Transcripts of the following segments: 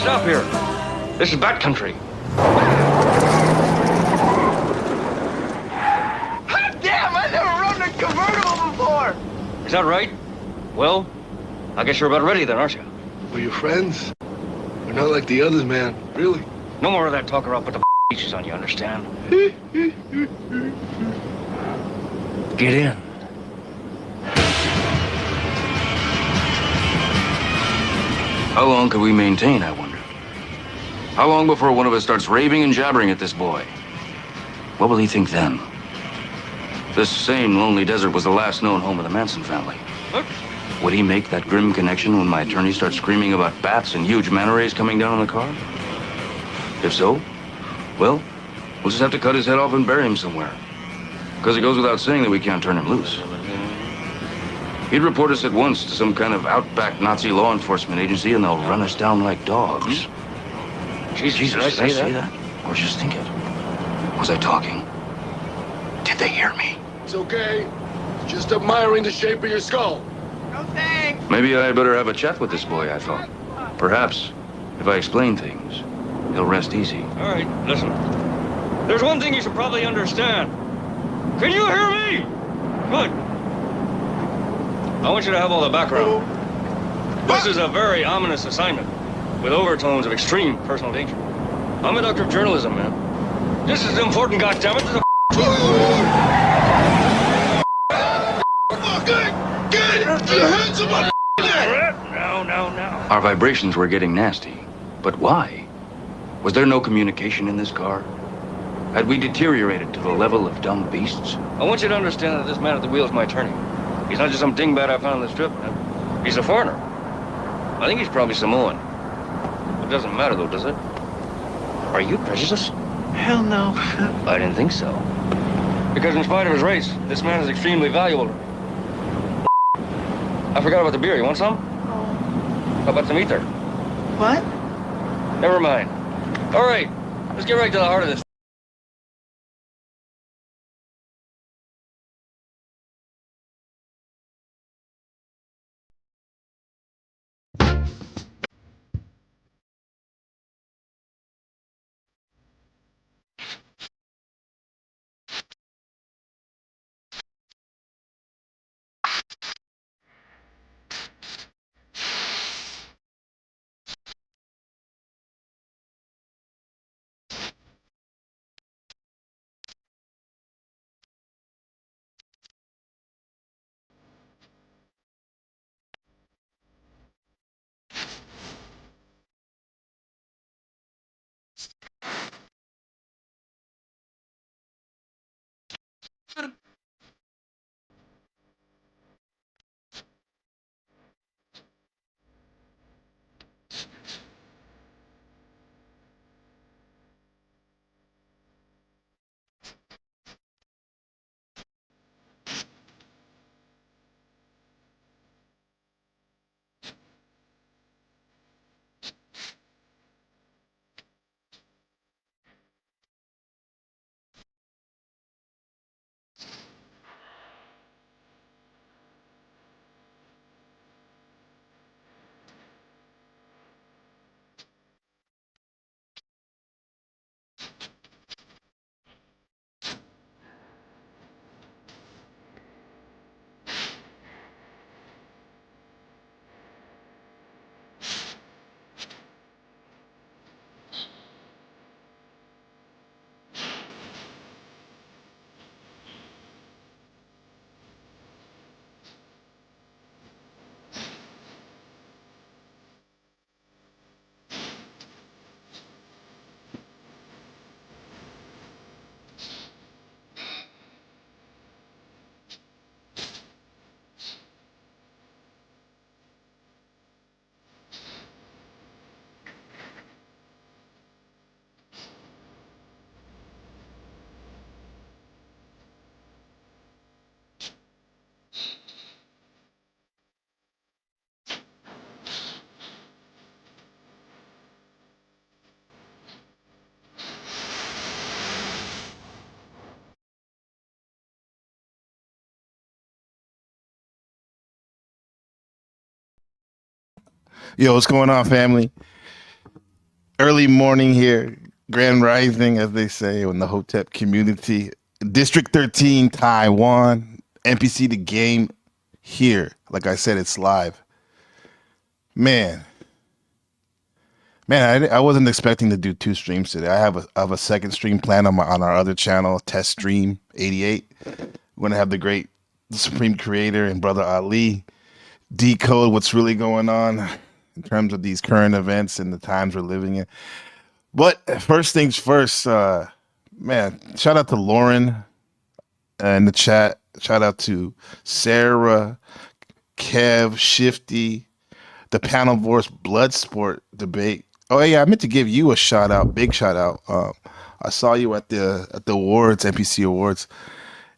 stop here. This is bat country. Hot damn, I never rode in a convertible before. Is that right? Well, I guess you're about ready then, aren't you? We're your friends. We're not like the others, man. Really. No more of that talk or I'll put the beaches on you, understand? Get in. How long could we maintain, I wonder? How long before one of us starts raving and jabbering at this boy? What will he think then? This same lonely desert was the last known home of the Manson family. Look. Would he make that grim connection when my attorney starts screaming about bats and huge manta rays coming down on the car? If so, well, we'll just have to cut his head off and bury him somewhere. Because it goes without saying that we can't turn him loose. He'd report us at once to some kind of outback Nazi law enforcement agency, and they'll run us down like dogs. Jesus, did I say that? Or just think it? Was I talking? Did they hear me? It's okay. Just admiring the shape of your skull. No thanks. Maybe I better have a chat with this boy, I thought. Perhaps, if I explain things, he'll rest easy. All right, listen. There's one thing you should probably understand. Can you hear me? Good. I want you to have all the background. This is a very ominous assignment with overtones of extreme personal danger. I'm a doctor of journalism, man. This is important, goddammit. This is a Get your hands on my neck! No. Our vibrations were getting nasty. But why? Was there no communication in this car? Had we deteriorated to the level of dumb beasts? I want you to understand that this man at the wheel is my attorney. He's not just some dingbat I found on the strip, man. He's a foreigner. I think he's probably Samoan. It doesn't matter, though, does it? Are you prejudiced? Hell no. I didn't think so. Because in spite of his race, this man is extremely valuable. I forgot about the beer. You want some? How about some ether? What? Never mind. All right, let's get right to the heart of this. Yo, what's going on, family? Early morning here, grand rising, as they say, in the Hotep community. District 13, Taiwan. NPC the game here. Like I said, it's live. Man, I wasn't expecting to do 2 streams today. I have a second stream planned on our other channel, Test Stream 88. We're gonna have the great Supreme Creator and Brother Ali decode what's really going on in terms of these current events and the times we're living in. But first things first, man, shout out to Lauren in the chat. Shout out to Sarah, Kev, Shifty, the panel voice blood sport debate. Oh yeah, I meant to give you a shout out, big shout out. I saw you at the awards, NPC awards,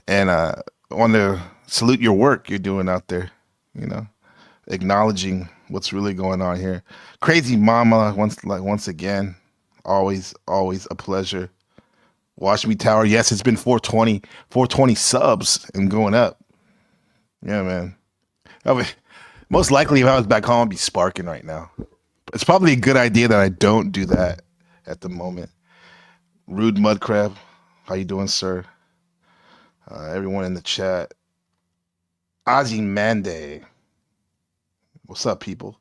and I want to salute your work you're doing out there. You know, acknowledging what's really going on here. Crazy Mama, once again, always a pleasure. Watch Me Tower, yes, it's been 420 subs and going up. Yeah, man. Most likely, if I was back home, I'd be sparking right now. It's probably a good idea that I don't do that at the moment. Rude Mudcrab, how you doing, sir? Everyone in the chat. Ozzy Mande, what's up, people?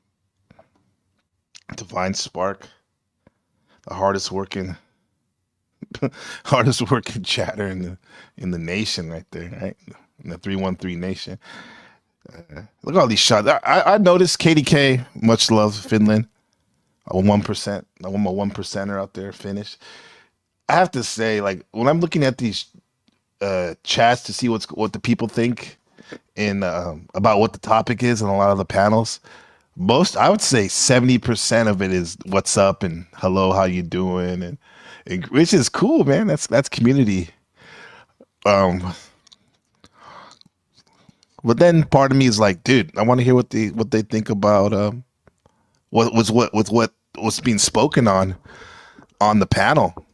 Divine Spark, the hardest working chatter in the nation, right there, right in the 313 nation. Look at all these shots. I noticed KDK, much love, Finland. A 1%, a 1%er out there, finished. I have to say, like, when I'm looking at these chats to see what the people think in about what the topic is and a lot of the panels, I would say 70% of it is what's up and hello, how you doing, and which is cool, man. That's community. But then part of me is like, dude, I want to hear what they think about what's being spoken on the panel.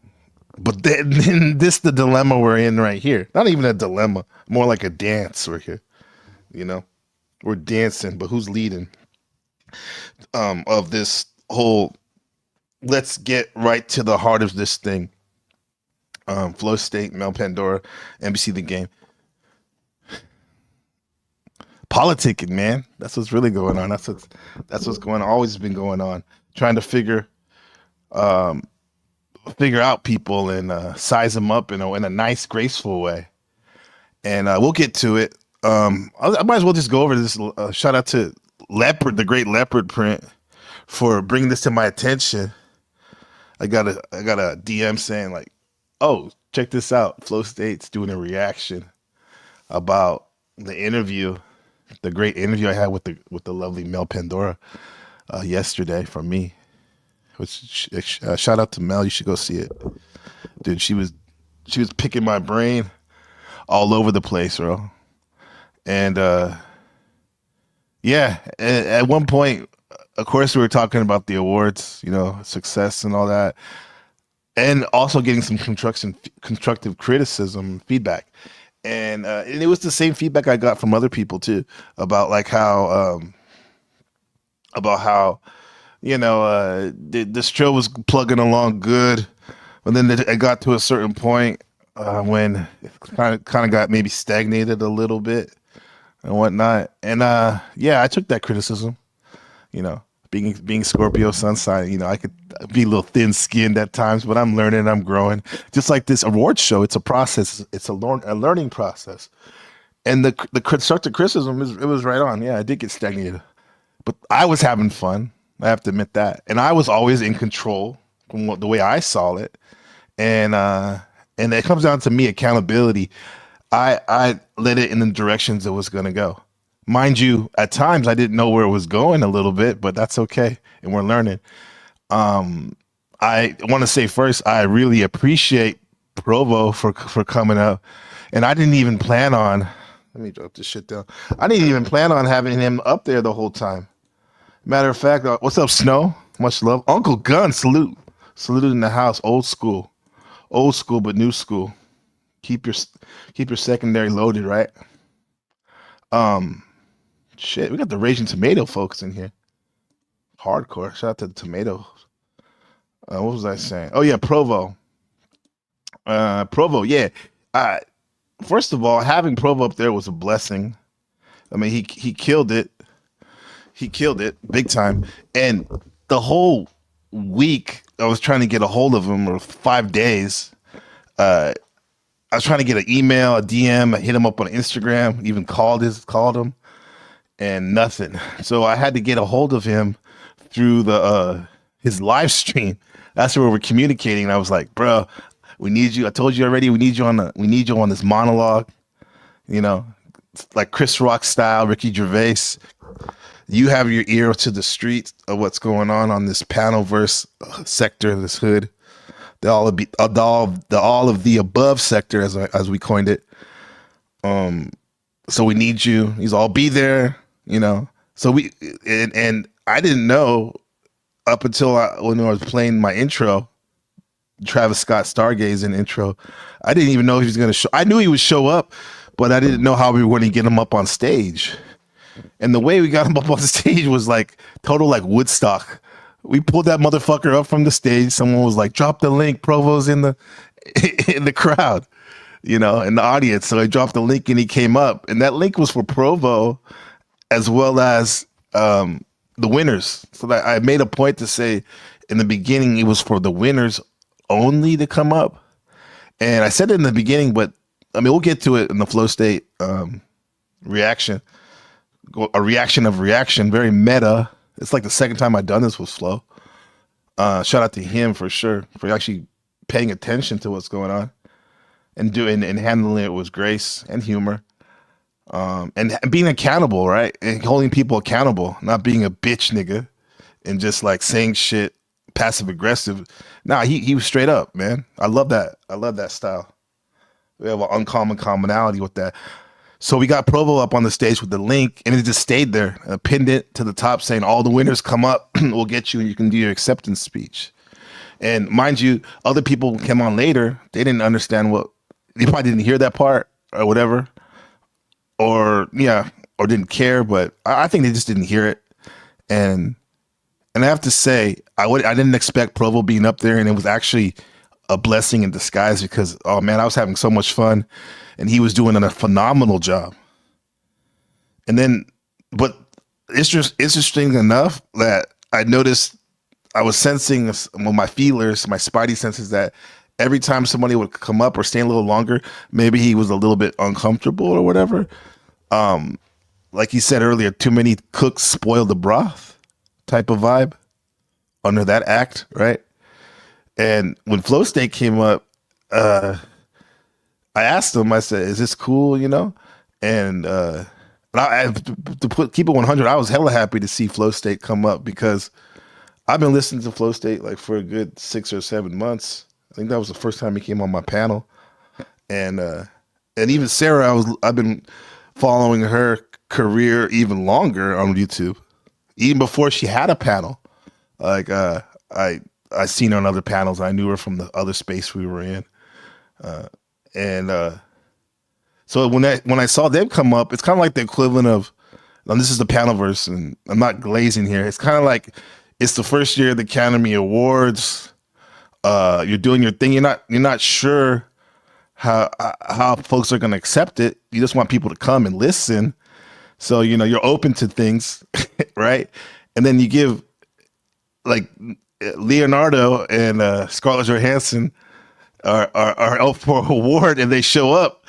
But then this the dilemma we're in right here. Not even a dilemma, more like a dance we're here. You know, we're dancing, but who's leading? Of this whole, let's get right to the heart of this thing. Flow State, Mel Pandora, NBC The Game. Politicking, man. That's what's really going on. That's what's going on. Always been going on. Trying to figure out people and size them up in a nice, graceful way. And we'll get to it. I might as well just go over this. Shout out to Leopard, the great Leopard Print, for bringing this to my attention. I got a DM saying like, "Oh, check this out. Flow State's doing a reaction about the interview, the great interview I had with the lovely Mel Pandora yesterday from me." Which shout out to Mel. You should go see it, dude. She was picking my brain all over the place, bro. And yeah, at one point, of course, we were talking about the awards, you know, success and all that, and also getting some constructive criticism, feedback, and it was the same feedback I got from other people too about like how you know this show was plugging along good, but then it got to a certain point when it kind of got maybe stagnated a little bit and whatnot. And yeah, I took that criticism. You know, being Scorpio sun sign, you know, I could be a little thin-skinned at times, but I'm learning, I'm growing. Just like this award show, it's a process. It's a learning process. And the constructive criticism it was right on. Yeah, I did get stagnated, but I was having fun. I have to admit that, and I was always in control from the way I saw it. And it comes down to me, accountability. I led it in the directions it was going to go. Mind you, at times I didn't know where it was going a little bit, but that's okay, and we're learning. I want to say first, I really appreciate Provo for coming up, and I didn't even plan on. Let me drop this shit down. I didn't even plan on having him up there the whole time. Matter of fact, what's up, Snow? Much love, Uncle Gun. Salute in the house. Old school, but new school. Keep your secondary loaded, right? Shit, we got the Raging Tomato folks in here. Hardcore. Shout out to the tomatoes. What was I saying? Oh yeah, Provo. Provo. Yeah. Uh, First of all, having Provo up there was a blessing. I mean, he killed it. He killed it big time. And the whole week, I was trying to get a hold of him, or 5 days. Uh, I was trying to get an email, a DM. I hit him up on Instagram. Even called him, and nothing. So I had to get a hold of him through the his live stream. That's where we're communicating. And I was like, bro, we need you. I told you already. We need you on this monologue. You know, like Chris Rock style, Ricky Gervais. You have your ear to the street of what's going on this panel verse sector, this hood, the all of the above sector, as we coined it. So we need you. He's all be there, you know. So and I didn't know up until when I was playing my intro, Travis Scott Stargazing intro. I didn't even know he was going to show. I knew he would show up, but I didn't know how we were going to get him up on stage. And the way we got him up on the stage was like total like Woodstock. We pulled that motherfucker up from the stage. Someone was like, "Drop the link. Provo's in the crowd, you know, in the audience." So I dropped the link and he came up, and that link was for Provo as well as the winners. So that I made a point to say in the beginning it was for the winners only to come up, and I said it in the beginning, but I mean we'll get to it in the flow state reaction. A reaction of reaction, very meta. It's like the second time I've done this with Flow. Shout out to him for sure for actually paying attention to what's going on and doing and handling it with grace and humor, and being accountable, right? And holding people accountable, not being a bitch nigga and just like saying shit passive aggressive. Nah, he was straight up, man. I love that. I love that style. We have an uncommon commonality with that. So we got Provo up on the stage with the link, and it just stayed there, pinned it to the top, saying all the winners come up, we'll get you, and you can do your acceptance speech. And mind you, other people came on later. They didn't understand they probably didn't hear that part or whatever, or didn't care. But I think they just didn't hear it. And I have to say, I didn't expect Provo being up there, and it was actually a blessing in disguise because, oh man, I was having so much fun. And he was doing a phenomenal job. And then, but it's just interesting enough that I noticed I was sensing with my feelers, my spidey senses, that every time somebody would come up or stay a little longer, maybe he was a little bit uncomfortable or whatever. Like he said earlier, too many cooks spoil the broth type of vibe under that act, right? And when Flow State came up, I asked him, I said, is this cool, you know? And keep it 100, I was hella happy to see Flow State come up because I've been listening to Flow State like for a good 6 or 7 months. I think that was the first time he came on my panel. And even Sarah, I've been following her career even longer on YouTube, even before she had a panel. Like I seen her on other panels. I knew her from the other space we were in. So when I saw them come up, it's kind of like the equivalent of, and this is the panel verse, and I'm not glazing here. It's kind of like it's the first year of the Academy Awards. You're doing your thing. You're not sure how folks are going to accept it. You just want people to come and listen. So you're open to things, right? And then you give like Leonardo and Scarlett Johansson are up for an award, and they show up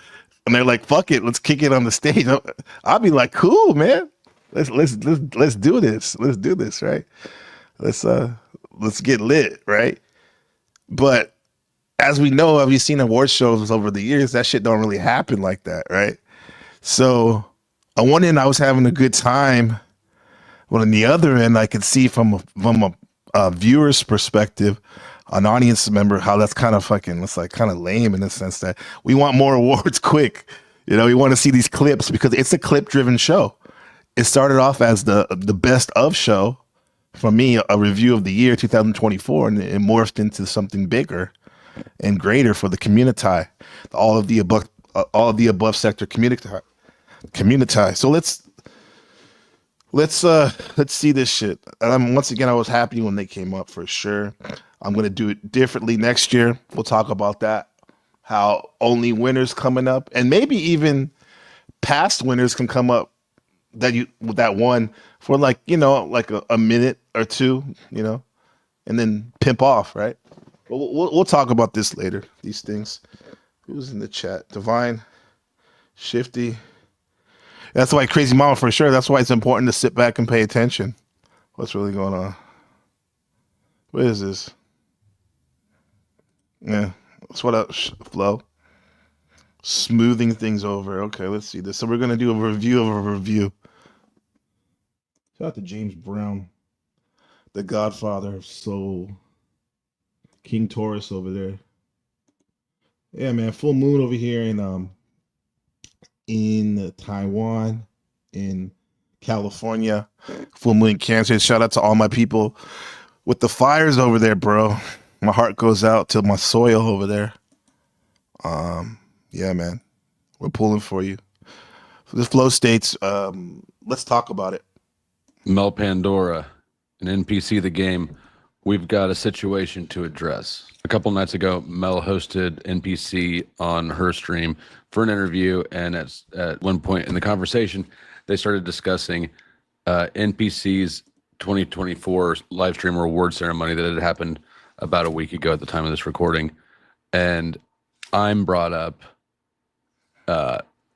and they're like, fuck it, let's kick it on the stage. I'll be like, cool, man, let's do this, right? Let's get lit, right? But as we know, have you seen award shows over the years, that shit don't really happen like that, right? So on one end I was having a good time, but on the other end I could see from a viewer's perspective, an audience member, how that's kind of lame in the sense that we want more awards quick. We want to see these clips because it's a clip driven show. It started off as the best of show from me, a review of the year 2024, and it morphed into something bigger and greater for the community, all of the above sector community. So let's see this shit. Once again, I was happy when they came up for sure. I'm going to do it differently next year. We'll talk about that. How only winners coming up, and maybe even past winners can come up that won for like like a minute or two, and then pimp off, right? We'll talk about this later. These things. Who's in the chat? Divine, Shifty. That's why Crazy Mama for sure. That's why it's important to sit back and pay attention. What's really going on? What is this? Yeah. What's what up, Flo? Smoothing things over. Okay, let's see this. So we're gonna do a review of a review. Shout out to James Brown, the Godfather of Soul. King Taurus over there. Yeah, man. Full moon over here in Taiwan, in California. Full moon in Cancer. Shout out to all my people with the fires over there, bro. My heart goes out to my soil over there. Yeah, man. We're pulling for you. For the flow states, let's talk about it. Mel Pandora, an NPC the game. We've got a situation to address. A couple nights ago, Mel hosted NPC on her stream for an interview, and at one point in the conversation, they started discussing NPC's 2024 live stream award ceremony that had happened about a week ago at the time of this recording. And I'm brought up,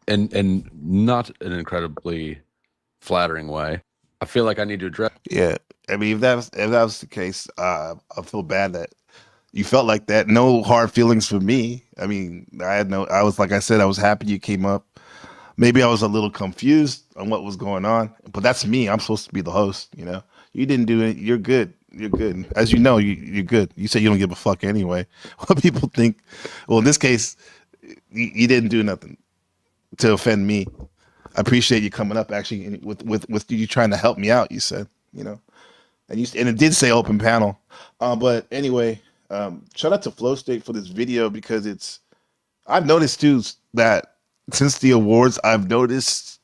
and not an incredibly flattering way. I feel like I need to address. Yeah, I mean, if that was the case, I feel bad that you felt like that. No hard feelings for me. I mean, I was like I said, I was happy you came up. Maybe I was a little confused on what was going on, but that's me. I'm supposed to be the host. You didn't do it. You're good. You're good. As you know, you're good. You say you don't give a fuck anyway. What people think. Well, in this case, you didn't do nothing to offend me. I appreciate you coming up actually with you trying to help me out. You said, and it did say open panel. But anyway, shout out to Flow State for this video because I've noticed too that since the awards, I've noticed.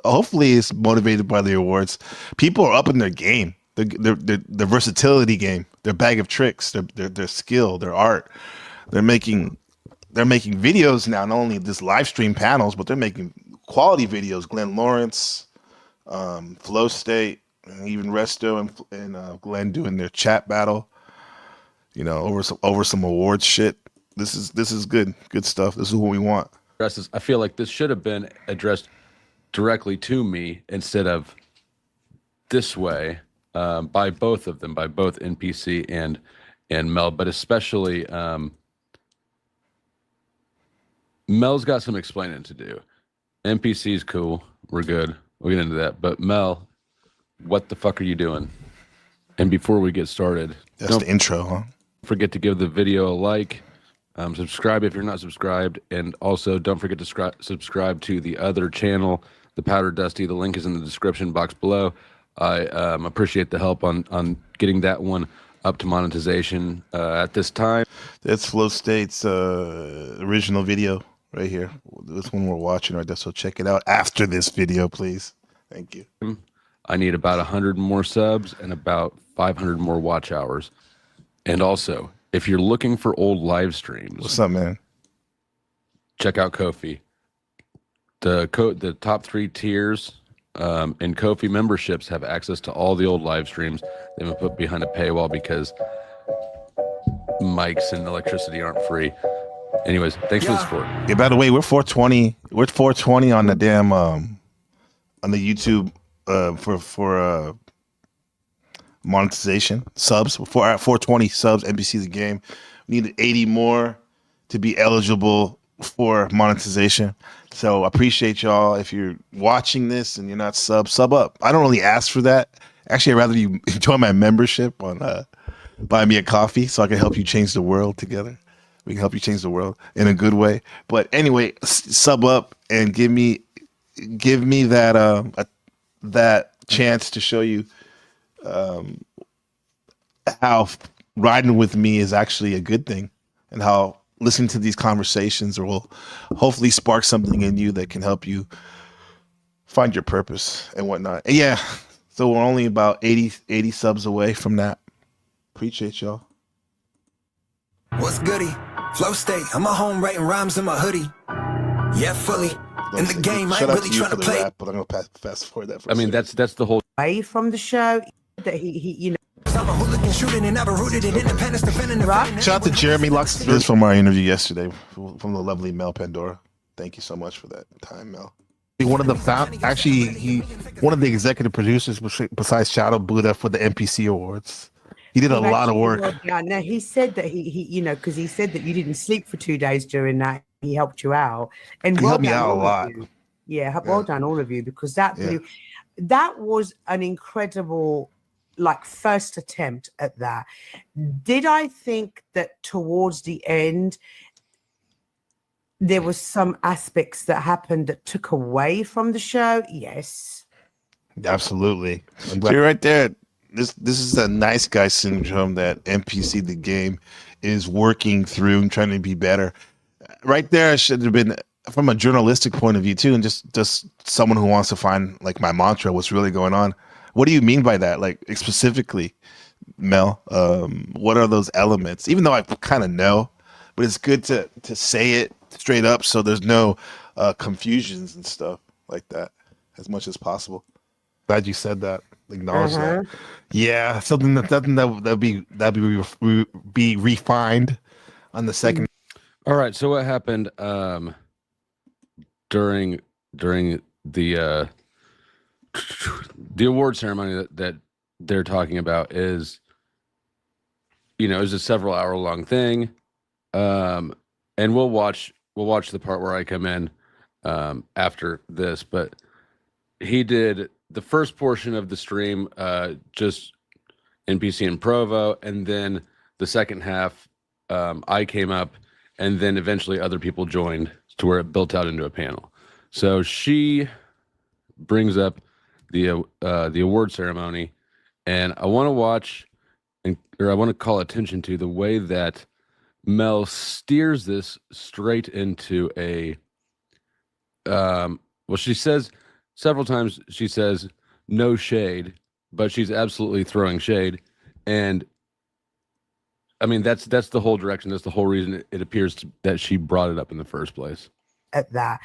Hopefully, it's motivated by the awards. People are up in their game, their versatility game, their bag of tricks, their skill, their art. They're making videos now. Not only this live stream panels, but they're making quality videos. Glenn Lawrence, Flow State, and even Resto and Glenn doing their chat battle. Over some awards shit. This is good stuff. This is what we want. I feel like this should have been addressed directly to me instead of this way, by both of them, by both NPC and Mel, but especially Mel's got some explaining to do. NPC's cool, we're good, we'll get into that. But Mel, what the fuck are you doing? And before we get started, that's the intro, huh? Forget to give the video a like. Subscribe if you're not subscribed, and also don't forget to subscribe to the other channel, the Powder Dusty. The link is in the description box below. I appreciate the help on getting that one up to monetization at this time. That's Flow State's original video right here. This one we're watching right there, so check it out after this video, please. Thank you. I need about 100 more subs and about 500 more watch hours. And also, if you're looking for old live streams, what's up, man? Check out Ko-fi. The top 3 tiers and Ko-fi memberships have access to all the old live streams. They've been put behind a paywall because mics and electricity aren't free. Anyways, thanks for the support. Yeah, by the way, we're 420. We're 420 on the damn on the YouTube for monetization subs. For 420 subs, NBC the game. We need 80 more to be eligible for monetization. So I appreciate y'all. If you're watching this and you're not sub up. I don't really ask for that. Actually, I'd rather you join my membership on Buy Me a Coffee so I can help you change the world together. We can help you change the world in a good way. But anyway, sub up and give me that that chance to show you how riding with me is actually a good thing, and how listening to these conversations will hopefully spark something in you that can help you find your purpose and whatnot. And yeah, so we're only about 80 subs away from that. Appreciate y'all. What's goody? Flow state. I'm at home writing rhymes in my hoodie. Yeah, fully. In the game, I Shout ain't out really to you trying for to the play. rap, but I'm gonna fast forward that for I a mean, second. that's the whole. Away from the show, that he you know. I'm a hooligan shooting and never rooted in independence, defending the Right. fighting. Shout out to Jeremy Lux. This is from our interview yesterday from the lovely Mel Pandora. Thank you so much for that time, Mel. One of the one of the executive producers besides Shadow Buddha for the NPC Awards. He did a lot of work. Yeah, now he said that he you know, because he said that you didn't sleep for 2 days during that. He helped you out, and He helped me out a lot. Yeah, well done, all of you, because that Yeah. that was an incredible, like, first attempt at that. Did I think that towards the end there was some aspects that happened that took away from the show? Yes. Absolutely. So you're right there. This is the nice guy syndrome that NPC the game is working through and trying to be better. Right there should have been from a journalistic point of view too, and just someone who wants to find like my mantra, what's really going on. What do you mean by that? Like specifically, Mel, what are those elements? Even though I kind of know, but it's good to say it straight up so there's no confusions and stuff like that as much as possible. Glad you said that. Acknowledge that. Yeah, something that'd be refined on the second. All right. So what happened during the award ceremony that they're talking about is, you know, is a several hour long thing, and we'll watch the part where I come in after this, but he did the first portion of the stream just NPC and Provo, and then the second half I came up, and then eventually other people joined to where it built out into a panel. So she brings up the award ceremony, and I want to watch or I want to call attention to the way that Mel steers this straight into a well, she says several times, she says no shade, but she's absolutely throwing shade. And I mean, that's the whole direction. That's the whole reason it appears that she brought it up in the first place. At that,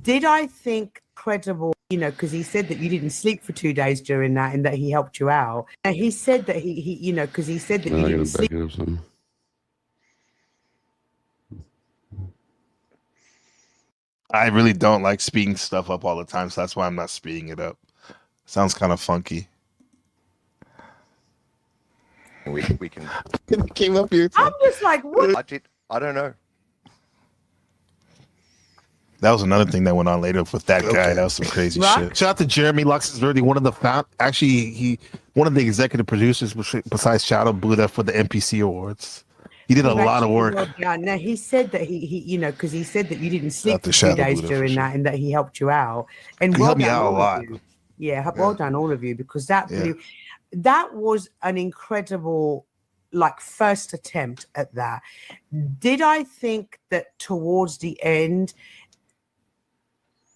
did I think credible? You know, because he said that you didn't sleep for 2 days during that, and that he helped you out. And he said that he you know, because he said that you didn't sleep. I really don't like speeding stuff up all the time, so that's why I'm not speeding it up. Sounds kind of funky. We can. It came up here. I'm just like, what? I don't know. That was another thing that went on later with that guy. That was some crazy shit. Shout out to Jeremy Lux. Is really one of the one of the executive producers besides Shadow Buddha for the NPC Awards. He did a lot of work. Yeah, no, he said that he you know, because he said that you didn't sleep for 2 Shadow days Buddha during that, and that he helped you out. And He helped me out a lot. Yeah, well done, all of you, because that was an incredible, like, first attempt at that. Did I think that towards the end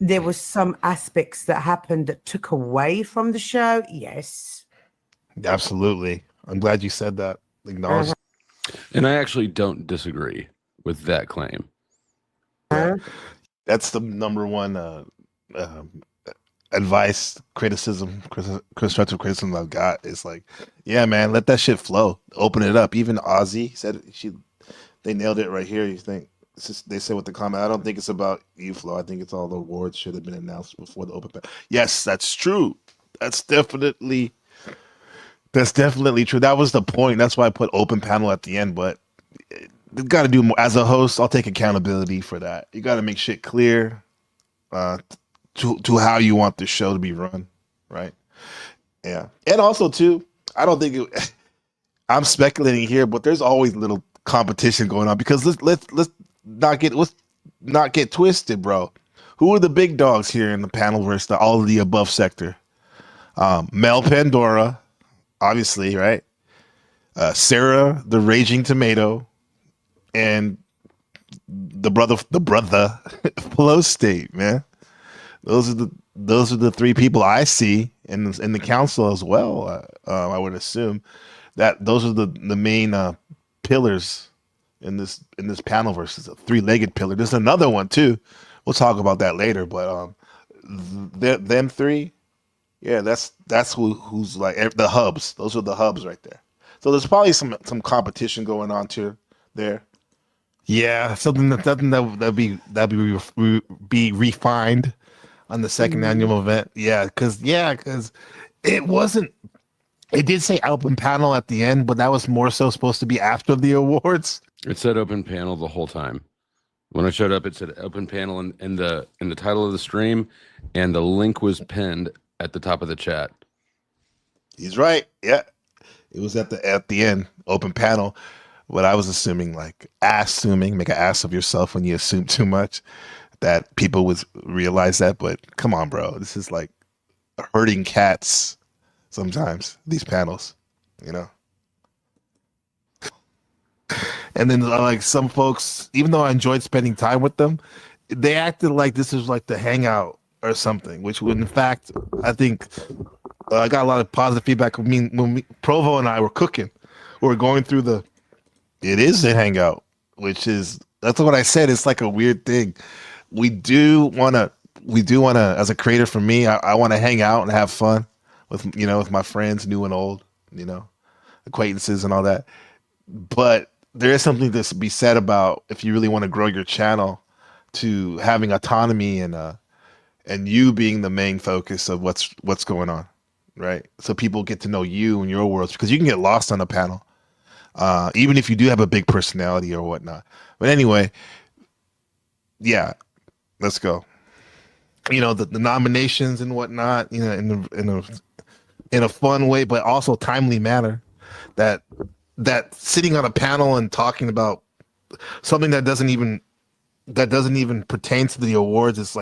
there was some aspects that happened that took away from the show? Yes. Absolutely. I'm glad you said that. Acknowledge. And I actually don't disagree with that claim. That's the number one advice, criticism, constructive criticism I've got. Is like, yeah, man, let that shit flow. Open it up. Even Ozzy said they nailed it right here. You think they said with the comment, I don't think it's about you, Flo. I think it's all the awards should have been announced before the open panel. Yes, that's true. That's definitely true. That was the point. That's why I put open panel at the end. But you got to do more. As a host, I'll take accountability for that. You got to make shit clear to how you want the show to be run, right? Yeah, and also too, I don't think I'm speculating here, but there's always little competition going on because let's not get twisted, bro. Who are the big dogs here in the panel versus all of the above sector? Mel Pandora, obviously, right? Sarah, the Raging Tomato, and the brother Flow State, man. Those are the three people I see in the council as well. I would assume that those are the main pillars in this panel versus a three-legged pillar. There's another one too. We'll talk about that later. But them three, yeah, that's who's like the hubs. Those are the hubs right there. So there's probably some competition going on too there. Yeah, that'd be refined on the second annual event. Yeah, because it wasn't. It did say open panel at the end, but that was more so supposed to be after the awards. It said open panel the whole time. When I showed up, it said open panel in the title of the stream, and the link was pinned at the top of the chat. He's right. Yeah, it was at the end, open panel. What I was assuming, make an ass of yourself when you assume too much, that people would realize that. But come on, bro, this is like herding cats. Sometimes these panels, And then like some folks, even though I enjoyed spending time with them, they acted like this was like the hangout or something, which would in fact, I think I got a lot of positive feedback. When Provo and I were cooking, we were going through it is the hangout, that's what I said. It's like a weird thing. We do want to, as a creator for me, I want to hang out and have fun with my friends, new and old, acquaintances and all that. But there is something to be said about if you really want to grow your channel, to having autonomy and you being the main focus of what's going on, right? So people get to know you and your worlds, because you can get lost on a panel, even if you do have a big personality or whatnot. But anyway, yeah, let's go. The nominations and whatnot, in a fun way, but also timely manner. That sitting on a panel and talking about something that doesn't even pertain to the awards is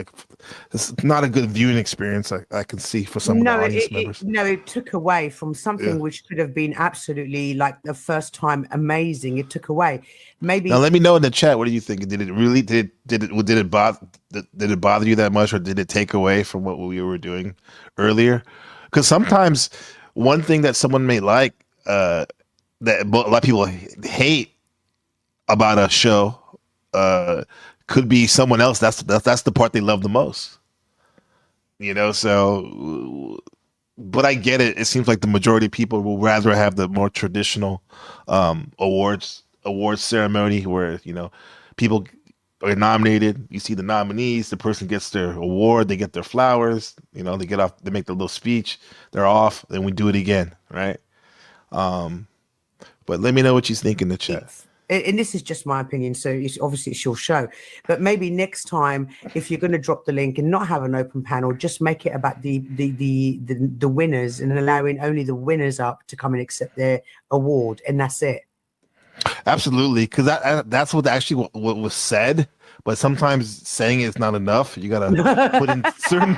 it's not a good viewing experience. I can see for some of the audience members. It took away from something which could have been absolutely like the first time amazing. It took away. Maybe now let me know in the chat, what do you think? Did it bother you that much, or did it take away from what we were doing earlier? Because sometimes one thing that someone may like, that a lot of people hate about a show, could be someone else. That's the part they love the most. So, but I get it. It seems like the majority of people will rather have the more traditional awards ceremony where people are nominated. You see the nominees, the person gets their award, they get their flowers, they get off, they make their little speech, they're off, then we do it again, right? But let me know what you think in the chat. And this is just my opinion, so it's your show, but maybe next time, if you're going to drop the link and not have an open panel, just make it about the winners, and allowing only the winners up to come and accept their award, and that's it. Absolutely, because that's what was said. But sometimes saying it's not enough. You gotta put in certain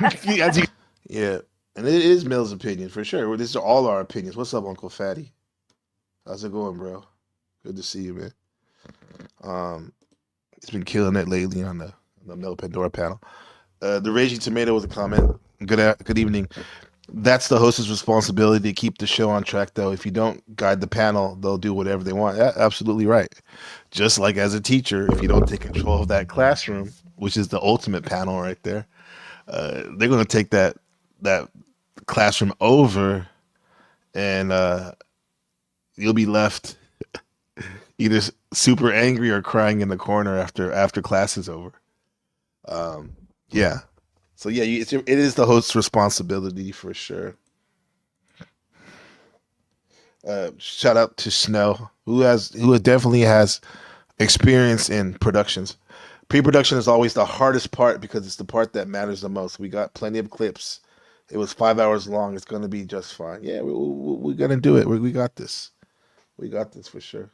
yeah, and it is Mill's opinion for sure. These are all our opinions. What's up, Uncle Fatty? How's it going, bro? Good to see you, man. He's been killing it lately on the Mel Pandora panel. The Raging Tomato was a comment. Good evening. That's the host's responsibility to keep the show on track, though. If you don't guide the panel, they'll do whatever they want. Yeah, absolutely right. Just like as a teacher, if you don't take control of that classroom, which is the ultimate panel right there, they're going to take that classroom over, and you'll be left either super angry or crying in the corner after class is over. Yeah. So yeah, it is the host's responsibility for sure. Shout out to Snow, who definitely has experience in productions. Pre-production is always the hardest part because it's the part that matters the most. We got plenty of clips. It was 5 hours long. It's going to be just fine. Yeah, we're going to do it. We got this. We got this for sure.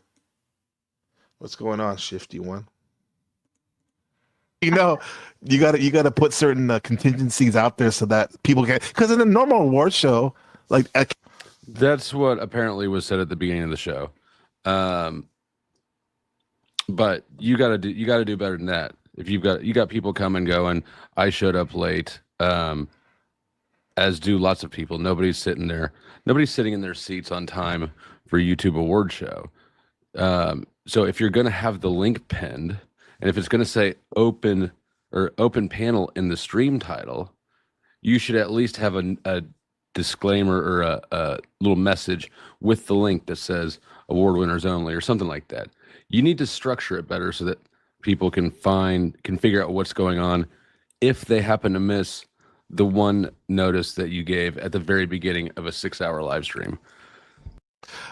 What's going on, Shifty One? You gotta put certain contingencies out there so that people can. Because in a normal award show, that's what apparently was said at the beginning of the show. But you gotta do better than that. If you got people coming going, I showed up late, as do lots of people. Nobody's sitting in their seats on time for YouTube award show. So if you're going to have the link pinned, and if it's going to say open panel in the stream title, you should at least have a disclaimer or a little message with the link that says award winners only or something like that. You need to structure it better so that people can figure out what's going on if they happen to miss the one notice that you gave at the very beginning of a 6-hour live stream.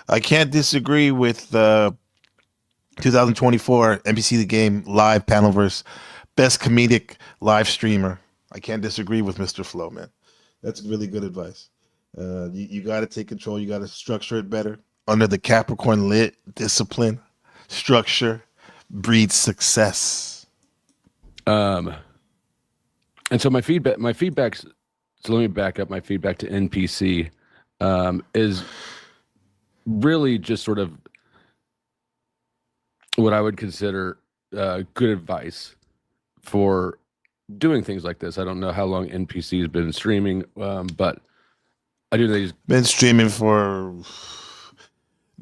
I can't disagree with 2024 NBC The Game live panel versus best comedic live streamer. I can't disagree with Mr. Flo, man. That's really good advice. You got to take control. You got to structure it better. Under the Capricorn lit discipline, structure breeds success. And so my feedback. So let me back up. My feedback to NPC is really just sort of what I would consider good advice for doing things like this. I don't know how long NPC has been streaming, but I do know he's been streaming for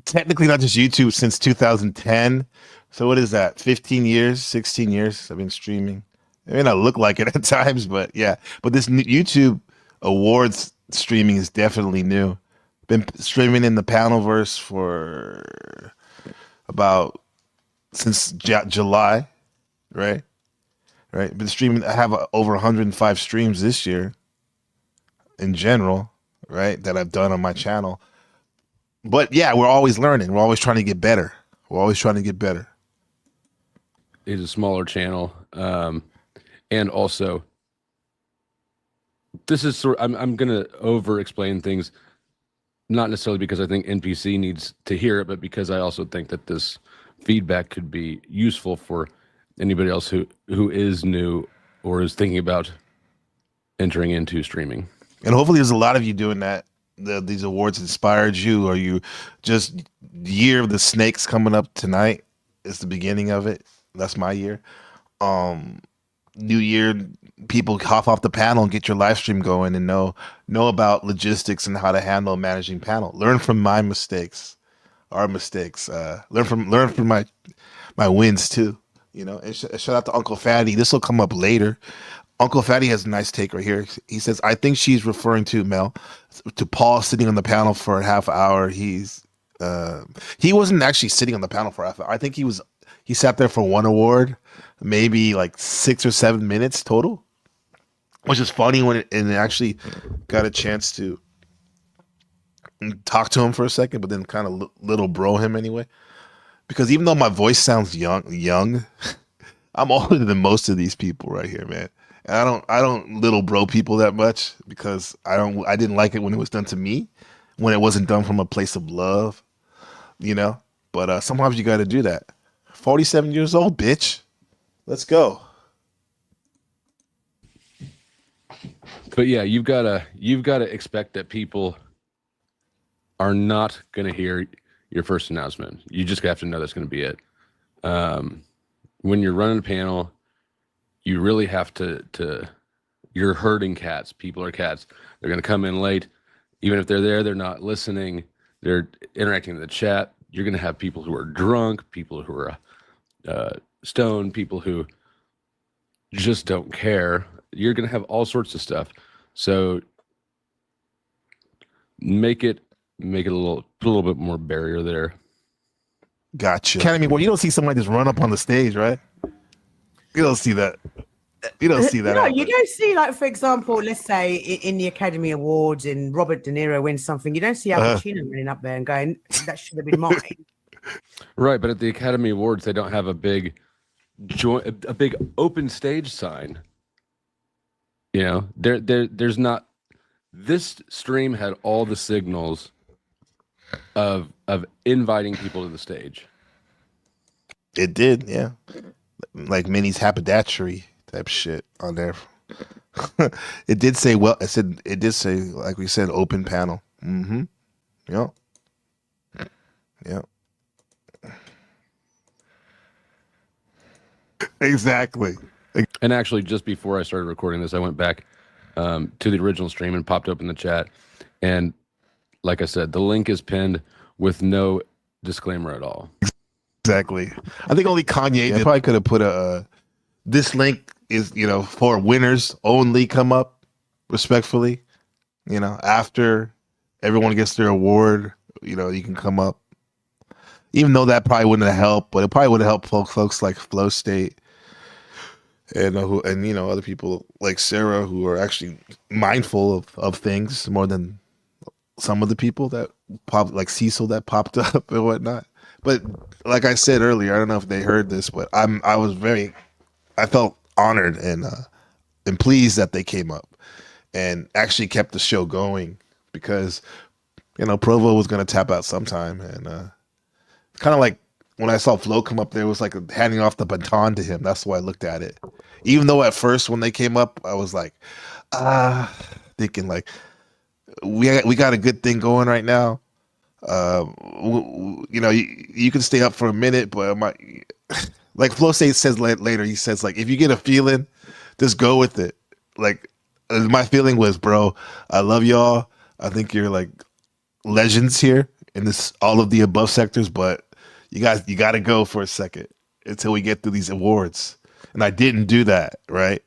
technically not just YouTube since 2010. So what is that? 15 years, 16 years I've been streaming. It may not look like it at times, but yeah. But this YouTube awards streaming is definitely new. Been streaming in the Panelverse for about since July, right? Right. Been streaming. I have over 105 streams this year in general, right? That I've done on my channel. But yeah, we're always learning. We're always trying to get better. It's a smaller channel. And also, this is I'm going to over explain things, not necessarily because I think NPC needs to hear it, but because I also think that this feedback could be useful for anybody else who is new or is thinking about entering into streaming. And hopefully there's a lot of you doing that. These awards inspired you, or you just Year of the Snakes coming up tonight. It's the beginning of it. That's my year. New year, people hop off the panel and get your live stream going and know about logistics and how to handle managing panel. Learn from my mistakes, our mistakes. Learn from my wins too. You know, and shout out to Uncle Fatty. This will come up later. Uncle Fatty has a nice take right here. He says, I think she's referring to Mel, to Paul sitting on the panel for a half hour. He wasn't actually sitting on the panel for a half hour. I think he sat there for one award, maybe like 6 or 7 minutes total, which is funny and actually got a chance to talk to him for a second, but then kind of little bro him anyway. Because even though my voice sounds young, I'm older than most of these people right here, man. And I don't little bro people that much because I didn't like it when it was done to me, when it wasn't done from a place of love, you know. But sometimes you got to do that. 47 years old, bitch. Let's go. But yeah, you've got to expect that people are not going to hear your first announcement. You just have to know that's going to be it. When you're running a panel, you really have to you're herding cats. People are cats. They're going to come in late. Even if they're there, they're not listening. They're interacting in the chat. You're going to have people who are drunk, people who are stoned, people who just don't care. You're going to have all sorts of stuff. So make it put a little bit more barrier there. Gotcha. Academy, well, you don't see somebody just run up on the stage, right? You don't see that. You don't see that. No, you don't see, like, for example, let's say in the Academy Awards and Robert De Niro wins something, you don't see Al Pacino running up there and going, that should have been mine. Right, but at the Academy Awards, they don't have a big open stage sign. You know, there's not. This stream had all the signals of inviting people to the stage. It did, yeah. Like Minnie's haberdashery type shit on there. It did say, well, it did say, like we said, open panel. Mm-hmm. Yep. Yep. Exactly. And actually, just before I started recording this, I went back to the original stream and popped open the chat. And like I said, the link is pinned with no disclaimer at all. Exactly. I think only Kanye did. Probably could have put a this link is, for winners only come up respectfully, after everyone gets their award, you can come up. Even though that probably wouldn't have helped, but it probably would have helped folks like Flow State and other people like Sarah who are actually mindful of things more than some of the people that popped, like Cecil that popped up and whatnot. But like I said earlier, I don't know if they heard this, but I felt honored and pleased that they came up and actually kept the show going because Provo was going to tap out sometime, and kind of like when I saw Flo come up there, it was like handing off the baton to him. That's the way I looked at it. Even though at first when they came up, I was like, thinking like we got a good thing going right now. You can stay up for a minute, but like Flo says later, he says like if you get a feeling, just go with it. Like my feeling was, bro, I love y'all. I think you're like legends here in this all of the above sectors, but you got to go for a second until we get through these awards. And I didn't do that, right?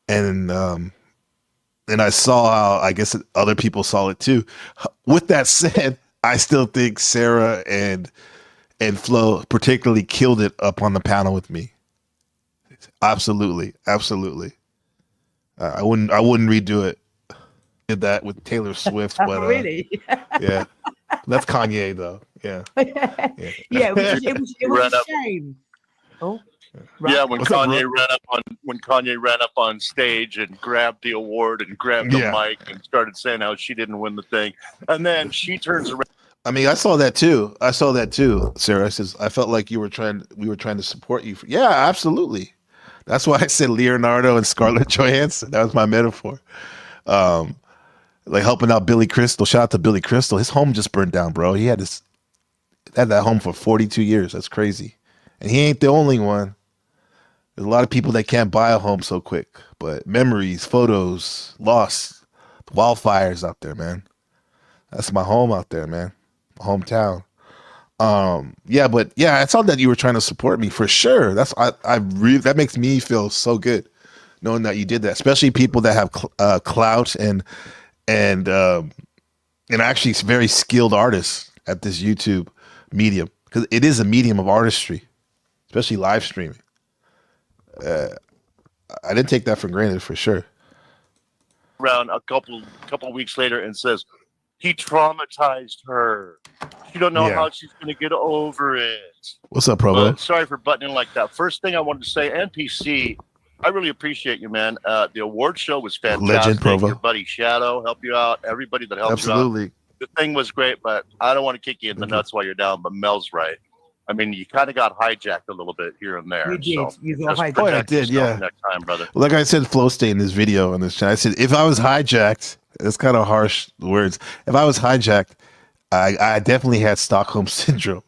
And I saw how I guess other people saw it too. With that said, I still think Sarah and Flo particularly killed it up on the panel with me. Absolutely. I wouldn't redo it. Did that with Taylor Swift, but really? Yeah. That's Kanye though. Yeah. Yeah, it was a shame. Oh. Right. Yeah, when Kanye ran up on stage and grabbed the award and grabbed the mic and started saying how she didn't win the thing, and then she turns around. I mean, I saw that too, Sarah. I says I felt like we were trying to support you. Yeah, absolutely. That's why I said Leonardo and Scarlett Johansson. That was my metaphor. Like helping out Billy Crystal. Shout out to Billy Crystal. His home just burned down, bro. He had that home for 42 years. That's crazy, and he ain't the only one. There's a lot of people that can't buy a home so quick, but memories, photos, lost, wildfires out there, man. That's my home out there, man. My hometown. I saw that you were trying to support me for sure. That makes me feel so good knowing that you did that, especially people that have clout and actually very skilled artists at this YouTube medium, because it is a medium of artistry, especially live streaming. I didn't take that for granted for sure. Around a couple weeks later and says he traumatized her. She don't know how she's going to get over it. What's up, Provo? Sorry for butting in like that. First thing I wanted to say, NPC, I really appreciate you, man. The award show was fantastic. Legend, Provo. Your buddy Shadow helped you out. Everybody that helped you out. The thing was great, but I don't want to kick you in the nuts while you're down. But Mel's right. I mean, you kind of got hijacked a little bit here and there. You did. So You got hijacked. Oh, I did, yeah. Next time, brother. Like I said, Flo State in this video on this channel, I said, if I was hijacked, it's kind of harsh words. If I was hijacked, I definitely had Stockholm syndrome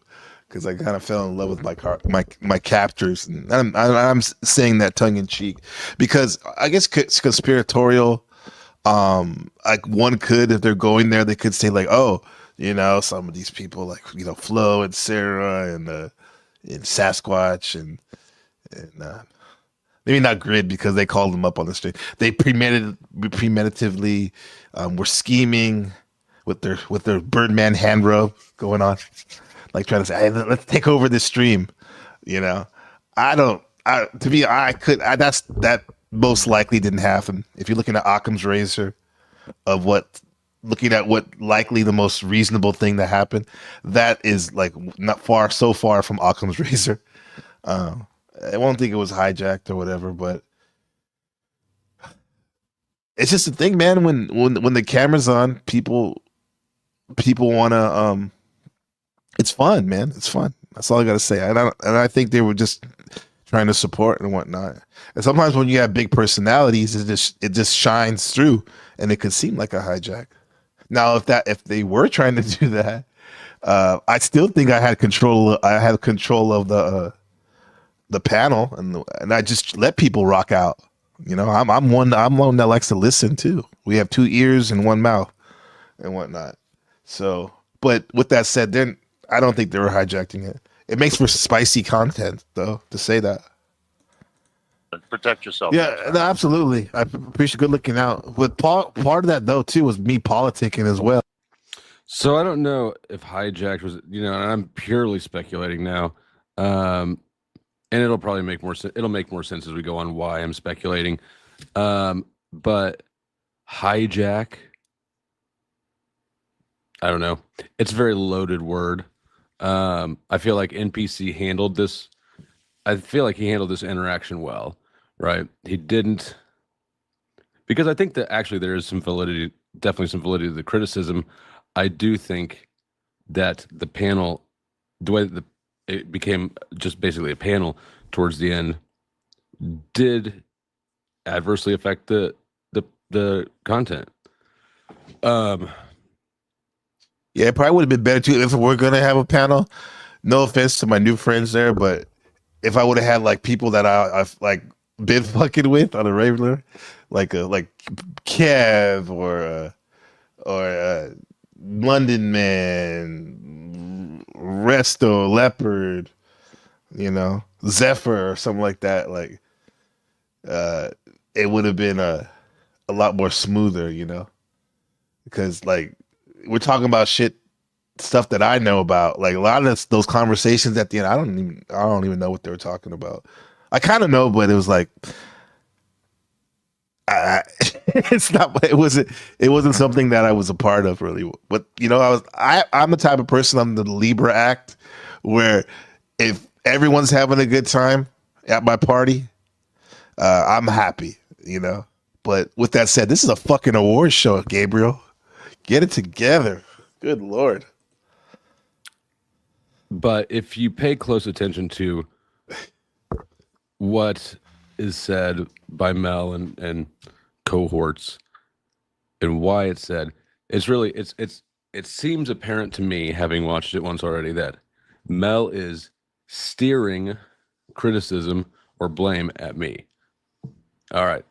because I kind of fell in love with my captors. And I'm saying that tongue in cheek because I guess conspiratorial. Like one could, if they're going there, they could say like, oh, some of these people like, Flo and Sarah and Sasquatch and maybe not Grid because they called them up on the street. They premeditatively were scheming with their Birdman hand rub going on, like trying to say, hey, let's take over this stream. That most likely didn't happen. If you're looking at Occam's razor of looking at what likely the most reasonable thing that happened, that is like so far from Occam's razor. I won't think it was hijacked or whatever, but it's just a thing, man. When the camera's on, people want to. It's fun, man. It's fun. That's all I got to say. And I think they were just trying to support and whatnot. And sometimes when you have big personalities, it just shines through, and it could seem like a hijack. Now, if they were trying to do that, I still think I had control. I had control of the panel, and I just let people rock out. I'm one that likes to listen too. We have two ears and one mouth and whatnot. So, but with that said, then I don't think they were hijacking it. it makes for spicy content, though, to say that. Protect yourself. Yeah, no, absolutely. I appreciate good looking out. But part of that though too was me politicking as well. So I don't know if hijacked was, and I'm purely speculating now. And it'll probably make more sense. It'll make more sense as we go on why I'm speculating. But hijack, I don't know. It's a very loaded word. I feel like NPC handled this. I feel like he handled this interaction well, right? He didn't, because I think that actually there is some validity, definitely some validity to the criticism. I do think that the panel, the way that it became just basically a panel towards the end, did adversely affect the content. Yeah, it probably would have been better too if we're gonna have a panel. No offense to my new friends there, but if I would have had like people that I've like been fucking with on a regular, like Kev or London Man, Resto, Leopard, Zephyr or something like that, like it would have been a lot more smoother, because like we're talking about stuff that I know about. Like a lot of those conversations at the end, I don't even know what they were talking about. I kind of know, but it was like it wasn't something that I was a part of really. But I'm the type of person, I'm the Libra act, where if everyone's having a good time at my party, I'm happy, But with that said, this is a fucking award show, Gabriel. Get it together. Good Lord. But if you pay close attention to what is said by Mel and cohorts and why it's said, it's really it seems apparent to me, having watched it once already, that Mel is steering criticism or blame at me. All right.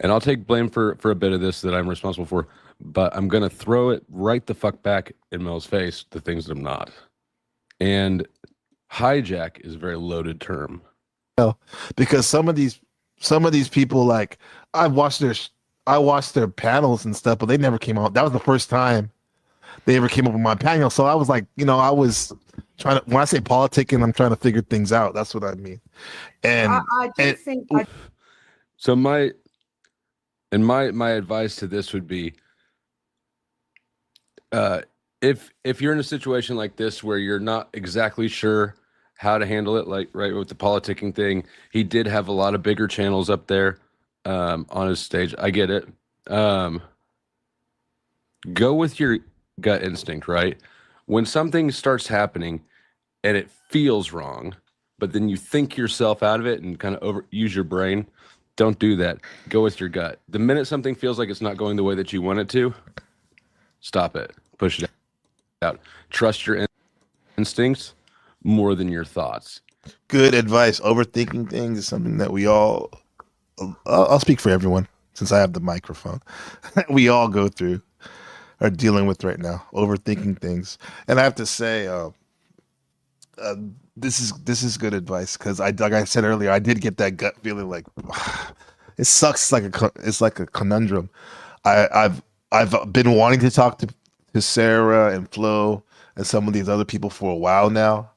And I'll take blame for a bit of this that I'm responsible for, but I'm going to throw it right the fuck back in Mel's face, the things that I'm not. And hijack is a very loaded term. Because some of these people, like I watched their panels and stuff, but they never came out. That was the first time they ever came up with my panel. So I was like, I was trying to, when I say politicking, I'm trying to figure things out. That's what I mean. And I think. So my advice to this would be, if you're in a situation like this where you're not exactly sure how to handle it, like right with the politicking thing, he did have a lot of bigger channels up there on his stage. I get it. Go with your gut instinct, right? When something starts happening and it feels wrong, but then you think yourself out of it and kind of use your brain, don't do that. Go with your gut. The minute something feels like it's not going the way that you want it to, stop it. Push it out. Trust your instincts more than your thoughts. Good advice. Overthinking things is something that we all, I'll speak for everyone since I have the microphone, we all go through, are dealing with right now. Overthinking things. And I have to say, this is good advice, because like I said earlier, I did get that gut feeling like it sucks. It's like a conundrum. I've been wanting to talk to Sarah and Flo and some of these other people for a while now,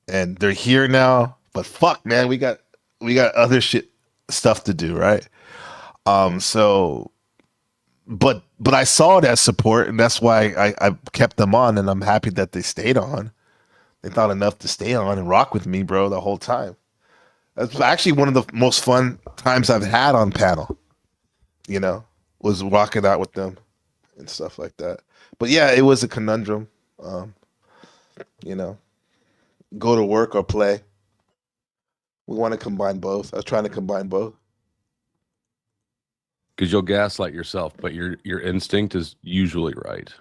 and they're here now. But fuck, man, we got other stuff to do, right? So, but I saw it as support, and that's why I kept them on, and I'm happy that they stayed on. They thought enough to stay on and rock with me, bro, the whole time. That's actually one of the most fun times I've had on panel, was rocking out with them and stuff like that. But yeah, it was a conundrum. Go to work or play. We want to combine both. I was trying to combine both. Because you'll gaslight yourself, but your instinct is usually right.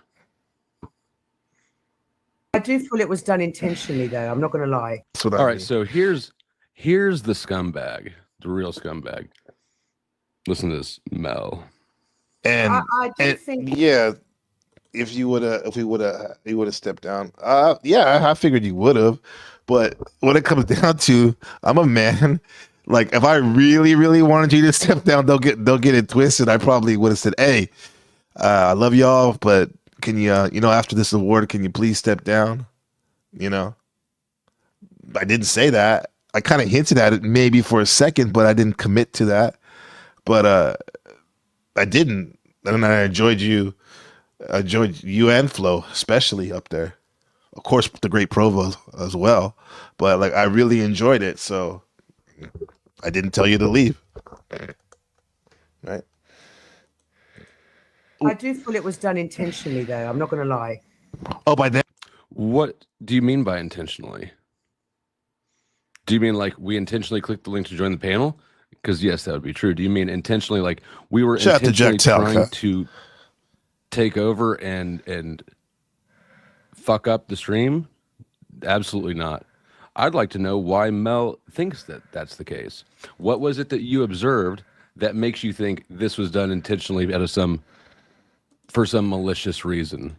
I do feel it was done intentionally, though. I'm not going to lie. All right, so here's the scumbag, the real scumbag. Listen to this, Mel. And I do think. Yeah, if we would have stepped down. Yeah, I figured you would have, but when it comes down to, I'm a man. Like if I really, really wanted you to step down, they'll get it twisted. I probably would have said, "Hey, I love y'all, but can you, after this award, can you please step down?" You know, I didn't say that. I kind of hinted at it maybe for a second, but I didn't commit to that. But I didn't, and I enjoyed you and Flo, especially up there. Of course, the great Provo as well. But like, I really enjoyed it, so I didn't tell you to leave. Right? I do feel it was done intentionally, though. I'm not going to lie. Oh, by then. What do you mean by intentionally? Do you mean like we intentionally clicked the link to join the panel? Because yes, that would be true. Do you mean intentionally like we were Shout intentionally trying Telka. to take over and fuck up the stream? Absolutely not. I'd like to know why Mel thinks that that's the case. What was it that you observed that makes you think this was done intentionally for some malicious reason?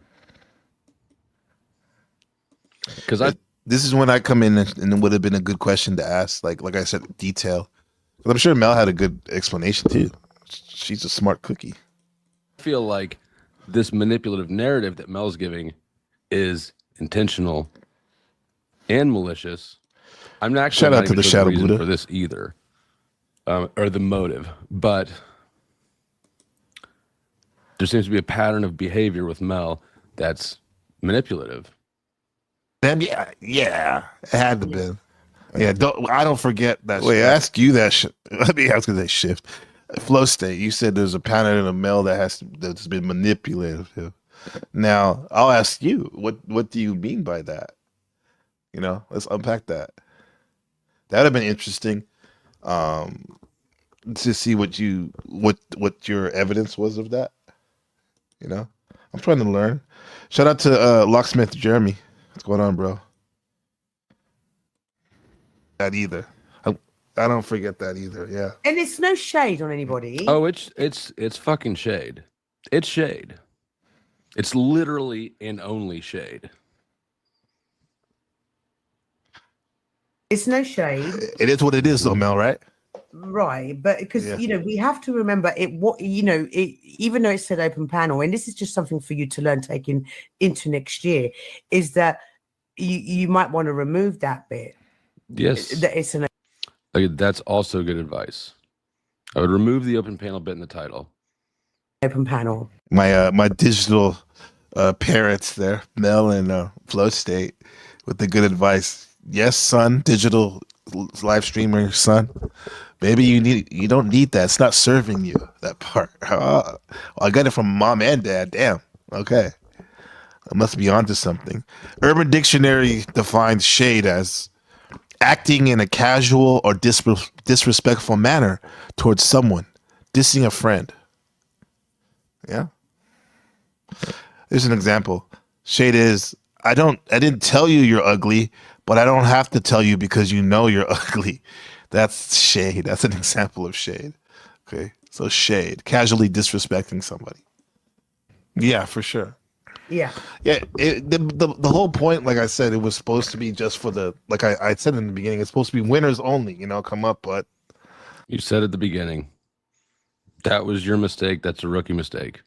Because this is when I come in, and it would have been a good question to ask. Like I said, detail. I'm sure Mel had a good explanation too. She's a smart cookie. I feel like this manipulative narrative that Mel's giving is intentional and malicious. I'm not Shout out to the Shadow reason Buddha for this either, or the motive, but there seems to be a pattern of behavior with Mel that's manipulative. Then yeah, it had to be. Yeah, I don't forget that. Wait, I ask you that. Let me ask you that shift. Flow state. You said there's a pattern in a Mel that's been manipulative. Now I'll ask you, what do you mean by that? Let's unpack that. That'd have been interesting to see what your evidence was of that. I'm trying to learn. Shout out to Locksmith Jeremy. What's going on, bro? That either. I don't forget that either. Yeah. And it's no shade on anybody. Oh, it's fucking shade. It's shade. It's literally and only shade. It's no shade. It is what it is, though, Mel. Right? Right, but because we have to remember it. Even though it said open panel, and this is just something for you to learn taking into next year, is that you might want to remove that bit. Yes, that it's an. That's also good advice. I would remove the open panel bit in the title. Open panel. My digital parents there, Mel and Flow State, with the good advice. Yes, son, digital live streamer, son. Maybe you don't need that. It's not serving you, that part. I got it from mom and dad. Damn. Okay. I must be onto something. Urban Dictionary defines shade as acting in a casual or disrespectful manner towards someone, dissing a friend. Yeah. Here's an example. Shade is, I didn't tell you you're ugly, but I don't have to tell you because you know you're ugly. That's shade. That's an example of shade. Okay. So shade, casually disrespecting somebody. Yeah, for sure. Yeah. Yeah. The whole point, like I said, it was supposed to be just for like I said in the beginning, it's supposed to be winners only, come up, but. You said at the beginning, that was your mistake. That's a rookie mistake.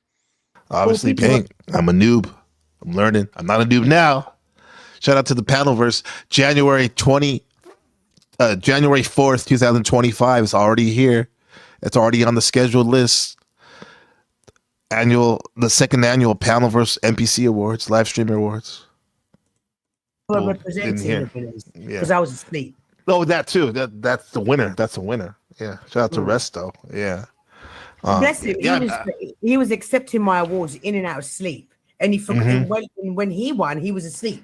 Obviously, Pink. I'm a noob. I'm learning. I'm not a noob now. Shout out to the Panelverse. January 4th, 2025 is already here. It's already on the scheduled list. The second annual Panelverse NPC Awards, live streamer awards. Well, representing the winners because I was asleep. Oh, that too. That's the winner. That's the winner. Yeah. Shout out to Resto. Yeah. Bless him. Yeah. He was accepting my awards in and out of sleep, and he forgot. And when he won, he was asleep.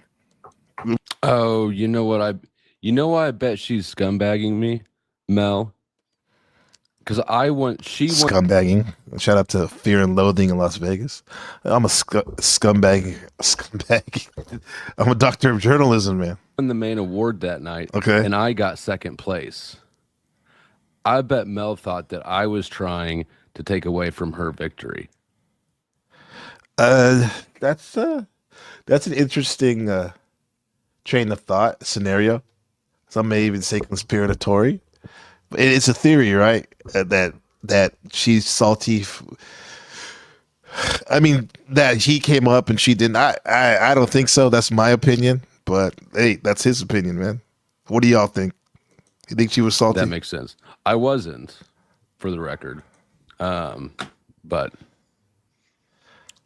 Oh, you know what? why I bet she's scumbagging me, Mel. Because scumbaggging. Shout out to Fear and Loathing in Las Vegas. I'm a scumbag. I'm a doctor of journalism, man. Won the main award that night. Okay. And I got second place. I bet Mel thought that I was trying to take away from her victory. That's an interesting train of thought scenario. Some may even say conspiratory. But it's a theory, right? That she's salty. I mean, that he came up and she didn't. I don't think so. That's my opinion. But hey, that's his opinion, man. What do y'all think? You think she was salty? That makes sense. I wasn't, for the record. But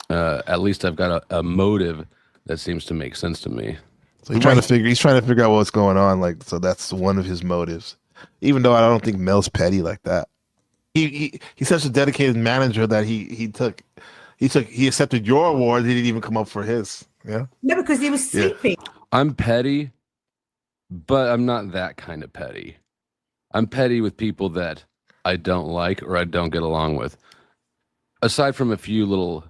at least I've got a motive that seems to make sense to me. So he's trying to figure out what's going on. Like, so that's one of his motives. Even though I don't think Mel's petty like that. He's such a dedicated manager that he accepted your award. He didn't even come up for his. Yeah. No, because he was sleeping. I'm petty, but I'm not that kind of petty. I'm petty with people that I don't like or I don't get along with. Aside from a few little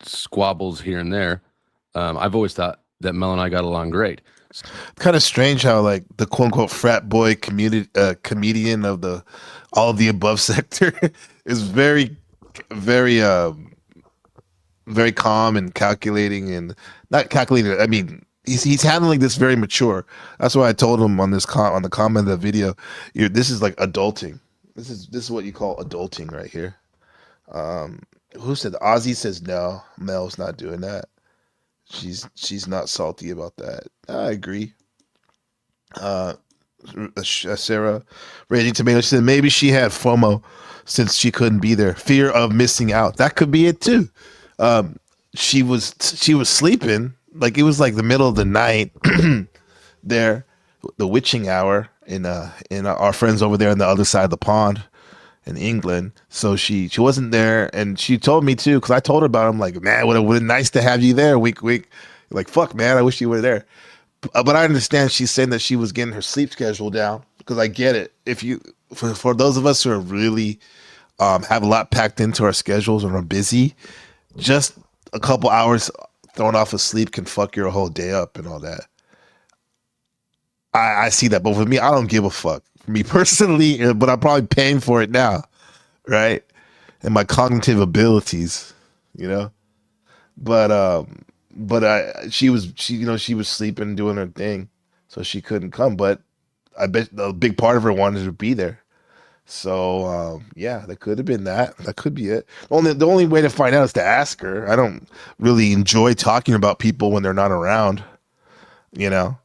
squabbles here and there, I've always thought that Mel and I got along great. It's kind of strange how like the quote unquote frat boy comedian of the all of the above sector is very, very, very calm and calculating and not calculating. I mean, he's handling this very mature. That's why I told him on this on the comment of the video, this is like adulting. This is what you call adulting right here. Who said Ozzy says no, Mel's not doing that. She's not salty about that. I agree. Sarah Raging Tomato, she said maybe she had FOMO since she couldn't be there. Fear of missing out. That could be it too. She was sleeping, like it was like the middle of the night there, the witching hour in our friends over there on the other side of the pond in England. So she wasn't there, and she told me too, because I told her about it. I'm like, man, would have been nice to have you there. Week. Like, fuck, man, I wish you were there. But I understand she's saying that she was getting her sleep schedule down, because I get it. If you, for those of us who are really have a lot packed into our schedules and are busy, just a couple hours thrown off of sleep can fuck your whole day up and all that. I see that, but for me, I don't give a fuck. For me personally, but I'm probably paying for it now, right? And my cognitive abilities, you know. But she was sleeping, doing her thing, so she couldn't come. But I bet a big part of her wanted to be there. So yeah, that could have been that. That could be it. The only way to find out is to ask her. I don't really enjoy talking about people when they're not around, you know.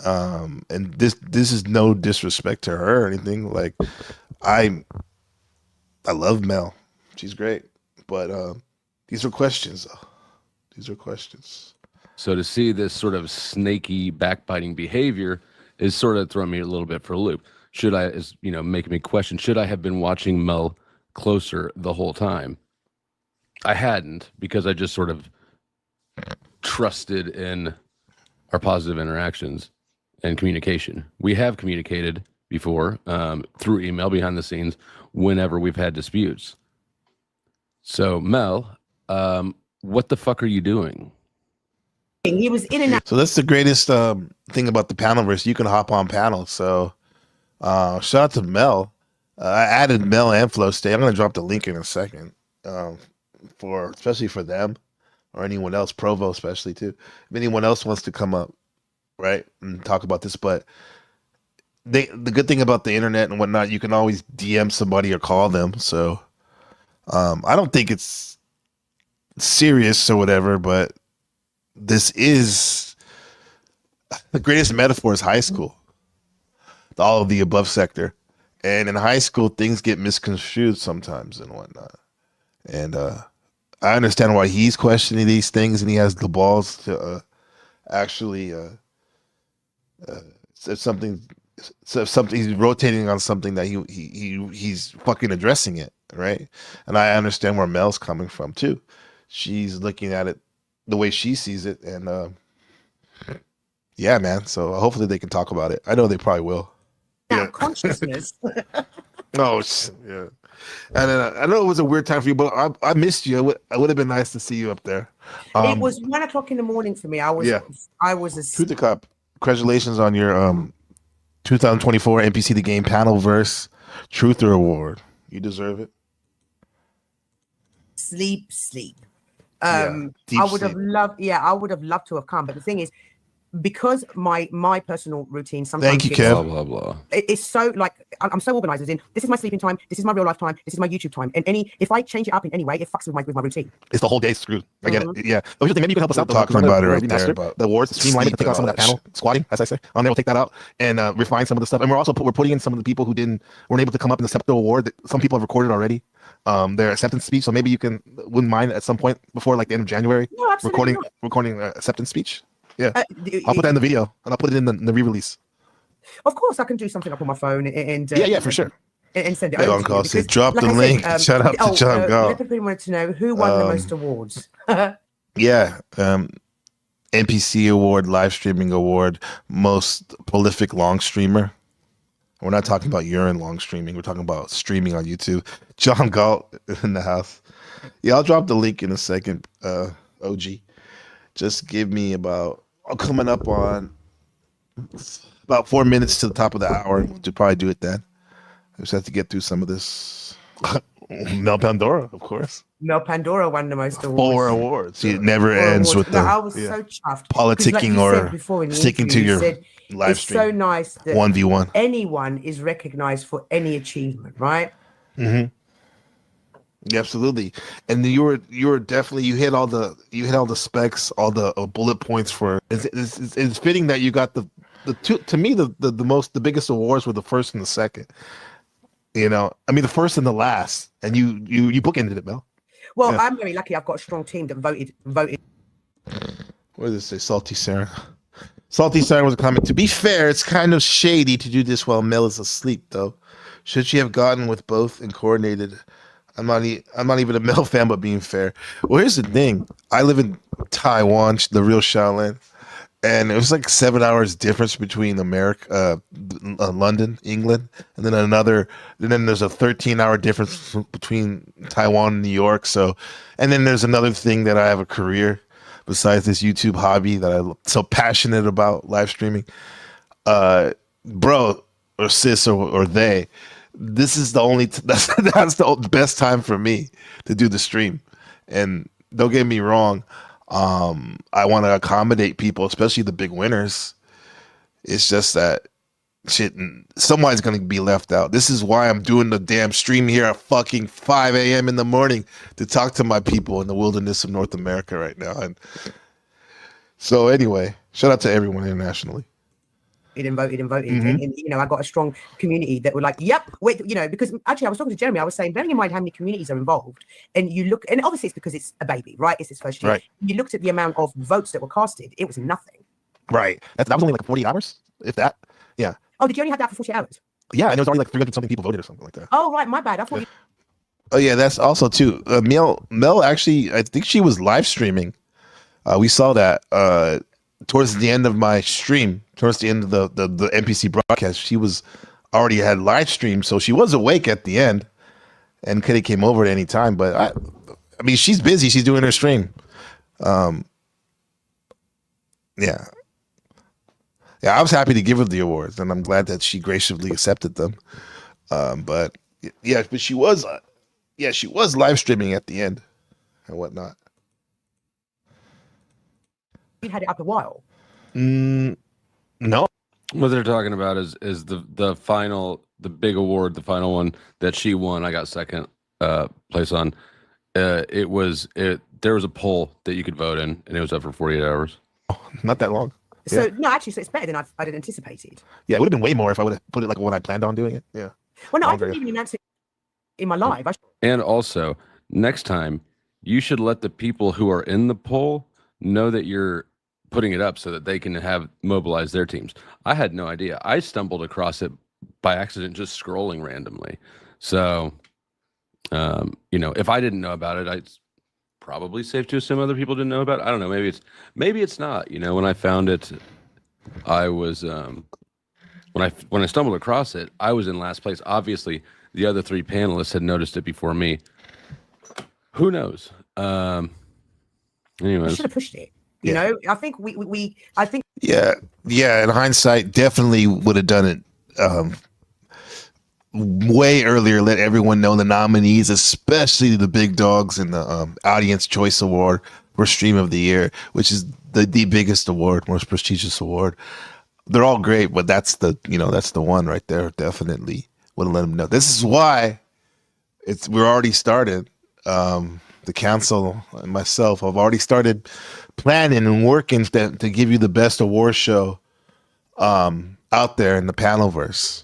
And this is no disrespect to her or anything. Like, I love Mel. She's great. But these are questions though. These are questions. So to see this sort of snaky, backbiting behavior is sort of throwing me a little bit for a loop. Should I, making me question, should I have been watching Mel closer the whole time? I hadn't, because I just sort of trusted in our positive interactions and communication. We have communicated before through email behind the scenes whenever we've had disputes. So Mel, what the fuck are you doing? He was in and out. So that's the greatest thing about the panelverse. You can hop on panels. So shout out to Mel. I added Mel and Flow State. I'm going to drop the link in a second, especially for them or anyone else, Provo especially too. If anyone else wants to come up, right, and talk about this, but the good thing about the internet and whatnot, you can always DM somebody or call them. So I don't think it's serious or whatever, but this is the greatest metaphor is high school. All of the above sector. And in high school, things get misconstrued sometimes and whatnot. And I understand why he's questioning these things, and he has the balls to actually if something he's rotating on something that he's fucking addressing it, right? And I understand where Mel's coming from too. She's looking at it the way she sees it, and yeah, man. So hopefully they can talk about it. I know they probably will. Yeah. Consciousness. Oh, yeah. And I know it was a weird time for you, but I missed you. It would have been nice to see you up there. It was 1 o'clock in the morning for me. I was Truth to Cop. Congratulations on your 2024 NPC The Game Panelverse Truther Award. You deserve it. Sleep. I would have loved to have come. But the thing is, because my personal routine sometimes Thank you, Kev. Blah blah blah. It's so like I'm so organized. As in, this is my sleeping time, this is my real life time, this is my YouTube time, and if I change it up in any way, it fucks with my routine. It's the whole day screwed. I get it. Yeah. But here's the thing, maybe you can help us out. Talking about it right there. About the awards, streamline it, take out some of that panel squatting, as I say. On there, we'll take that out and refine some of the stuff. And we're putting in some of the people who weren't able to come up and accept the award. Some people have recorded already their acceptance speech. So maybe you wouldn't mind at some point before like the end of January recording acceptance speech. Yeah, I'll put that in the video and I'll put it in the re-release. Of course, I can do something up on my phone and yeah, for sure. And send it over to you because, drop the link. Shout out to John Galt. Everybody wanted to know who won the most awards. NPC award, live streaming award, most prolific long streamer. We're not talking about urine long streaming. We're talking about streaming on YouTube. John Galt in the house. Yeah, I'll drop the link in a second. OG. Just give me coming up on about 4 minutes to the top of the hour to probably do it then. I just have to get through some of this. Mel Pandora, of course. Mel Pandora won the most awards. 4 awards. It never ends with I was so chuffed. Politicking or sticking to your live stream. It's so nice that 1v1. Anyone is recognized for any achievement, right? Mm-hmm. Yeah, absolutely. And you were definitely you hit all the specs, all the bullet points for. It's fitting that you got the two. To me, the biggest awards were the first and the second. You know, I mean, the first and the last, and you bookended it, Mel. Well, yeah. I'm very lucky. I've got a strong team that voted. What does it say? Salty Siren. Salty Siren was a comment. To be fair, it's kind of shady to do this while Mel is asleep, though. Should she have gotten with both and coordinated? I'm not even a Mel fan, but being fair. Well, here's the thing. I live in Taiwan, the real Shaolin, and it was like 7 hours difference between London, England, and then then there's a 13-hour difference between Taiwan and New York. So, and then there's another thing that I have a career besides this YouTube hobby that I'm so passionate about, live streaming. Bro or sis or they, this is the only that's the best time for me to do the stream. And don't get me wrong, I want to accommodate people, especially the big winners. It's just that somebody's gonna be left out. This is why I'm doing the damn stream here at fucking 5 a.m. in the morning to talk to my people in the wilderness of North America right now. And so anyway, shout out to everyone internationally. Voted. Mm-hmm. And you know, I got a strong community that were like, yep, wait, you know, because actually I was talking to Jeremy, I was saying, bearing in mind how many communities are involved, and you look, and obviously it's because it's a baby, right? It's its first year. Right. You looked at the amount of votes that were casted, it was nothing. Right. That was only like 40 hours, if that. Yeah. Oh, did you only have that for 40 hours? Yeah, and there was already like 300 something people voted or something like that. Oh, right, my bad. I thought. Oh yeah, that's also too. Mel actually, I think she was live streaming. We saw that towards the end of my stream, towards the end of the NPC broadcast. She was already had live stream, so she was awake at the end, and could have came over at any time. But I mean, she's busy. She's doing her stream. Yeah. Yeah, I was happy to give her the awards, and I'm glad that she graciously accepted them. But she was live streaming at the end and whatnot. You had it up a while. No. What they're talking about is the final, the big award, the final one that she won. I got second place on. There was a poll that you could vote in, and it was up for 48 hours. Oh, not that long. So no, actually, so it's better than I'd anticipated. Yeah, it would have been way more if I would have put it like when I planned on doing it. Yeah. Well, no, I didn't even announce it in my live. And also, next time you should let the people who are in the poll know that you're putting it up so that they can mobilize their teams. I had no idea. I stumbled across it by accident, just scrolling randomly. So, you know, if I didn't know about it, it's probably safe to assume other people didn't know about it. I don't know. Maybe it's not. You know, when I found it, I was when I stumbled across it, I was in last place. Obviously, the other three panelists had noticed it before me. Who knows? Anyways, I should have pushed it. You know, I think I think. Yeah. In hindsight, definitely would have done it way earlier let everyone know the nominees, especially the big dogs in the Audience Choice Award for Stream of the Year, which is the biggest award, most prestigious award. They're all great, but that's the one right there. Definitely would let them know. This is why we're already started. The council and myself have already started planning and working to give you the best award show out there in the panelverse.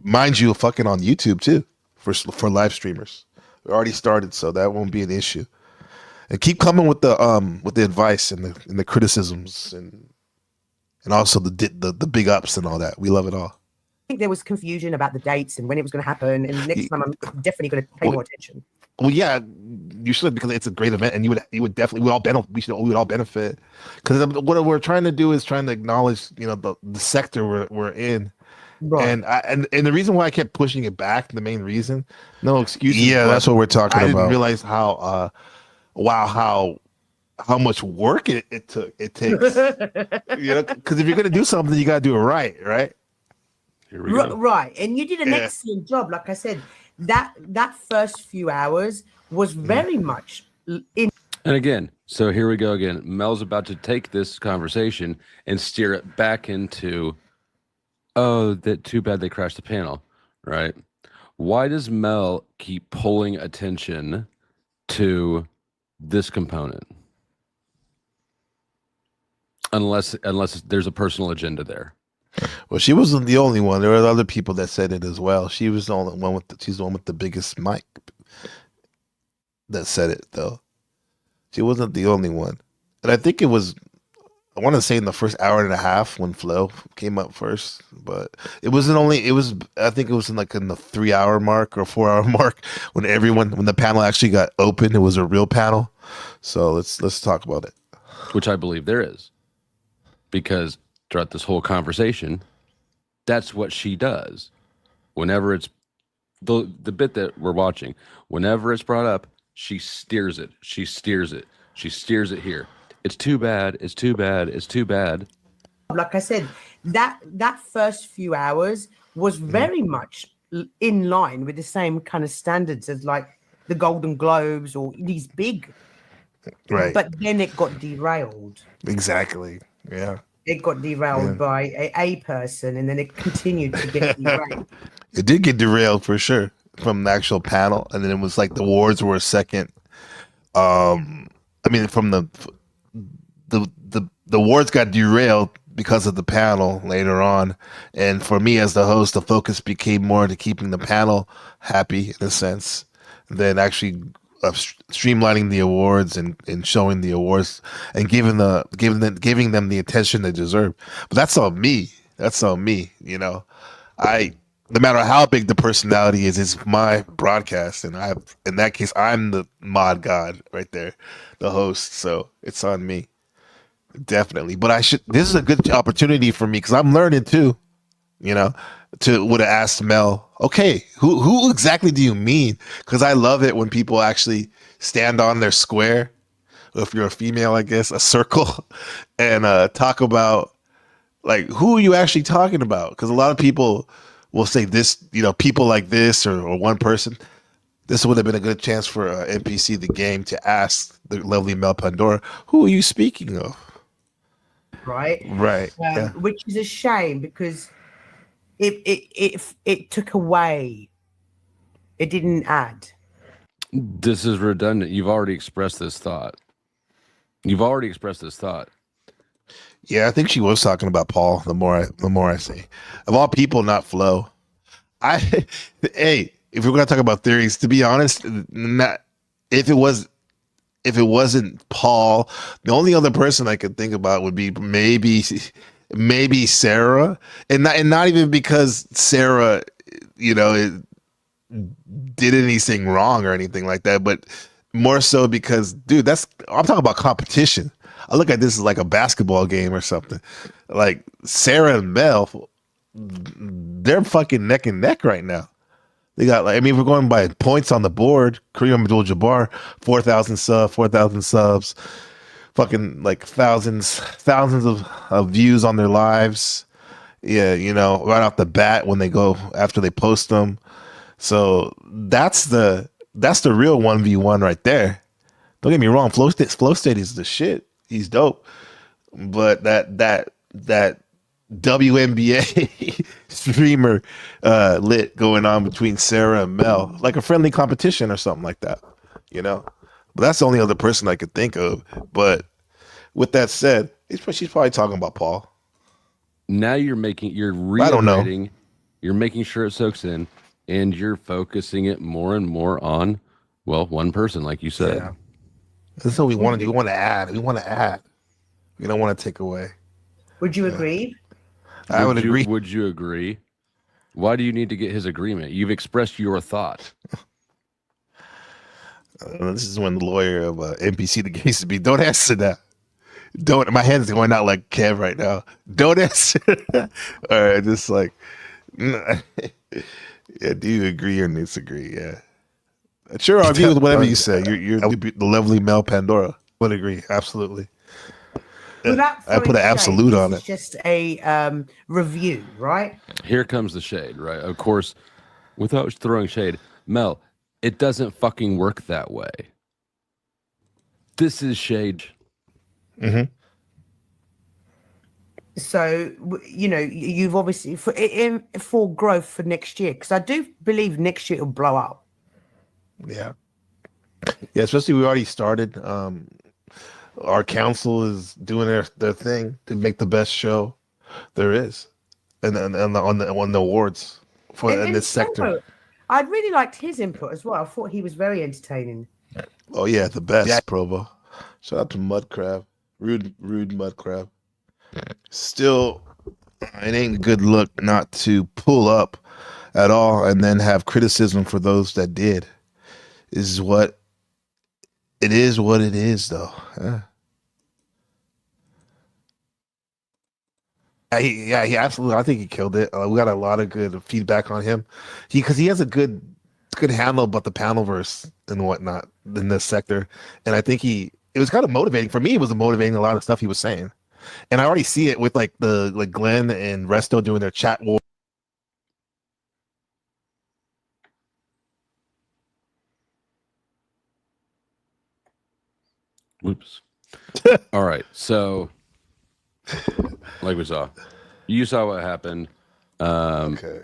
Mind you, fucking on YouTube too for live streamers. We already started, so that won't be an issue. And keep coming with the advice and the criticisms and also the big ups and all that. We love it all. I think there was confusion about the dates and when it was going to happen. And next time, I'm definitely going to pay more attention. Well, yeah, you should, because it's a great event, and you would definitely we would all benefit, because what we're trying to do is trying to acknowledge the sector we're in. Right. And the reason why I kept pushing it back, the main reason, no excuses. Yeah, that's what we're talking about. I didn't realize how much work it takes. Because if you're gonna do something, you gotta do it right. Here we go. Right, and you did an excellent job. Like I said, that first few hours was very much in. And again, so here we go again. Mel's about to take this conversation and steer it back into, oh, that too bad they crashed the panel, right? Why does Mel keep pulling attention to this component? Unless there's a personal agenda there. Well, she wasn't the only one. There were other people that said it as well. She was the only one she's the one with the biggest mic that said it, though. She wasn't the only one. And I think it was, I want to say in the first hour and a half when Flo came up first, but I think it was in the 3-hour mark or 4-hour mark when the panel actually got open. It was a real panel. So let's talk about it. Which I believe there is. Because throughout this whole conversation, that's what she does. Whenever it's the bit that we're watching, whenever it's brought up, she steers it. She steers it. She steers it here. It's too bad. It's too bad. It's too bad. Like I said, that first few hours was very much in line with the same kind of standards as like the Golden Globes or these big. Right. But then it got derailed. Exactly. Yeah. It got derailed by a person, and then it continued to get derailed. It did get derailed for sure from the actual panel, and then it was like the awards were a second. From the awards got derailed because of the panel later on, and for me as the host, the focus became more to keeping the panel happy in a sense than actually streamlining the awards and showing the awards and giving them the attention they deserve. But that's on me. No matter how big the personality is, it's my broadcast, and in that case I'm the mod god right there, the host. So it's on me, definitely. But this is a good opportunity for me because I'm learning too. Would have asked Mel, okay, who exactly do you mean? Because I love it when people actually stand on their square, if you're a female, I guess, a circle, and talk about, like, who are you actually talking about? Because a lot of people will say this, people like this or one person. This would have been a good chance for NPC the game to ask the lovely Mel Pandora, who are you speaking of? Right. Which is a shame because it took away. It didn't add. This is redundant. You've already expressed this thought. Yeah, I think she was talking about Paul. The more I say, of all people, not Flo. If we're gonna talk about theories, to be honest, if it wasn't Paul, the only other person I could think about would be maybe Sarah, and not even because Sarah, did anything wrong or anything like that, but more so because, dude, I'm talking about competition. I look at this as like a basketball game or something. Like Sarah and Mel, they're fucking neck and neck right now. They got, we're going by points on the board. Kareem Abdul-Jabbar, 4,000 subs, fucking like thousands of views on their lives. Yeah, right off the bat when they go after they post them. So that's the real 1v1 right there. Don't get me wrong, Flow State is the shit. He's dope. But that WNBA streamer lit going on between Sarah and Mel, like a friendly competition or something like that, But that's the only other person I could think of. But with that said, she's probably talking about Paul. Now you're reiterating, you're making sure it soaks in, and you're focusing it more and more on, one person, like you said. Yeah. That's what we want to do. We want to add. We don't want to take away. Would you agree? I would agree. Would you agree? Why do you need to get his agreement? You've expressed your thought. This is when the lawyer of NPC the case to be. Don't answer that. Don't. My head is going out like Kev right now. Don't answer. All right, just like, yeah. Do you agree or disagree? Yeah. Sure, I'll agree with whatever you say. You're the lovely Mel Pandora. Would agree, absolutely. I put an absolute on it. It's just a review, right? Here comes the shade, right? Of course, without throwing shade, Mel, it doesn't fucking work that way. This is shade. Mm-hmm. So, you've obviously, for growth for next year, because I do believe next year it'll blow up. Yeah. Yeah, especially we already started. Our council is doing their thing to make the best show there is, and on the awards in this sector. I really liked his input as well. I thought he was very entertaining. Oh yeah, the best, Provo. Shout out to Mudcrab, rude Mudcrab. Still, it ain't a good look not to pull up at all and then have criticism for those that did. It is what it is, though. Yeah, he absolutely. I think he killed it. We got a lot of good feedback on him. Because he has a good handle about the panelverse and whatnot in this sector, and I think it was kind of motivating for me. It was motivating a lot of stuff he was saying, and I already see it with like Glenn and Resto doing their chat war. Oops. All right. So, like we saw, you saw what happened. Okay.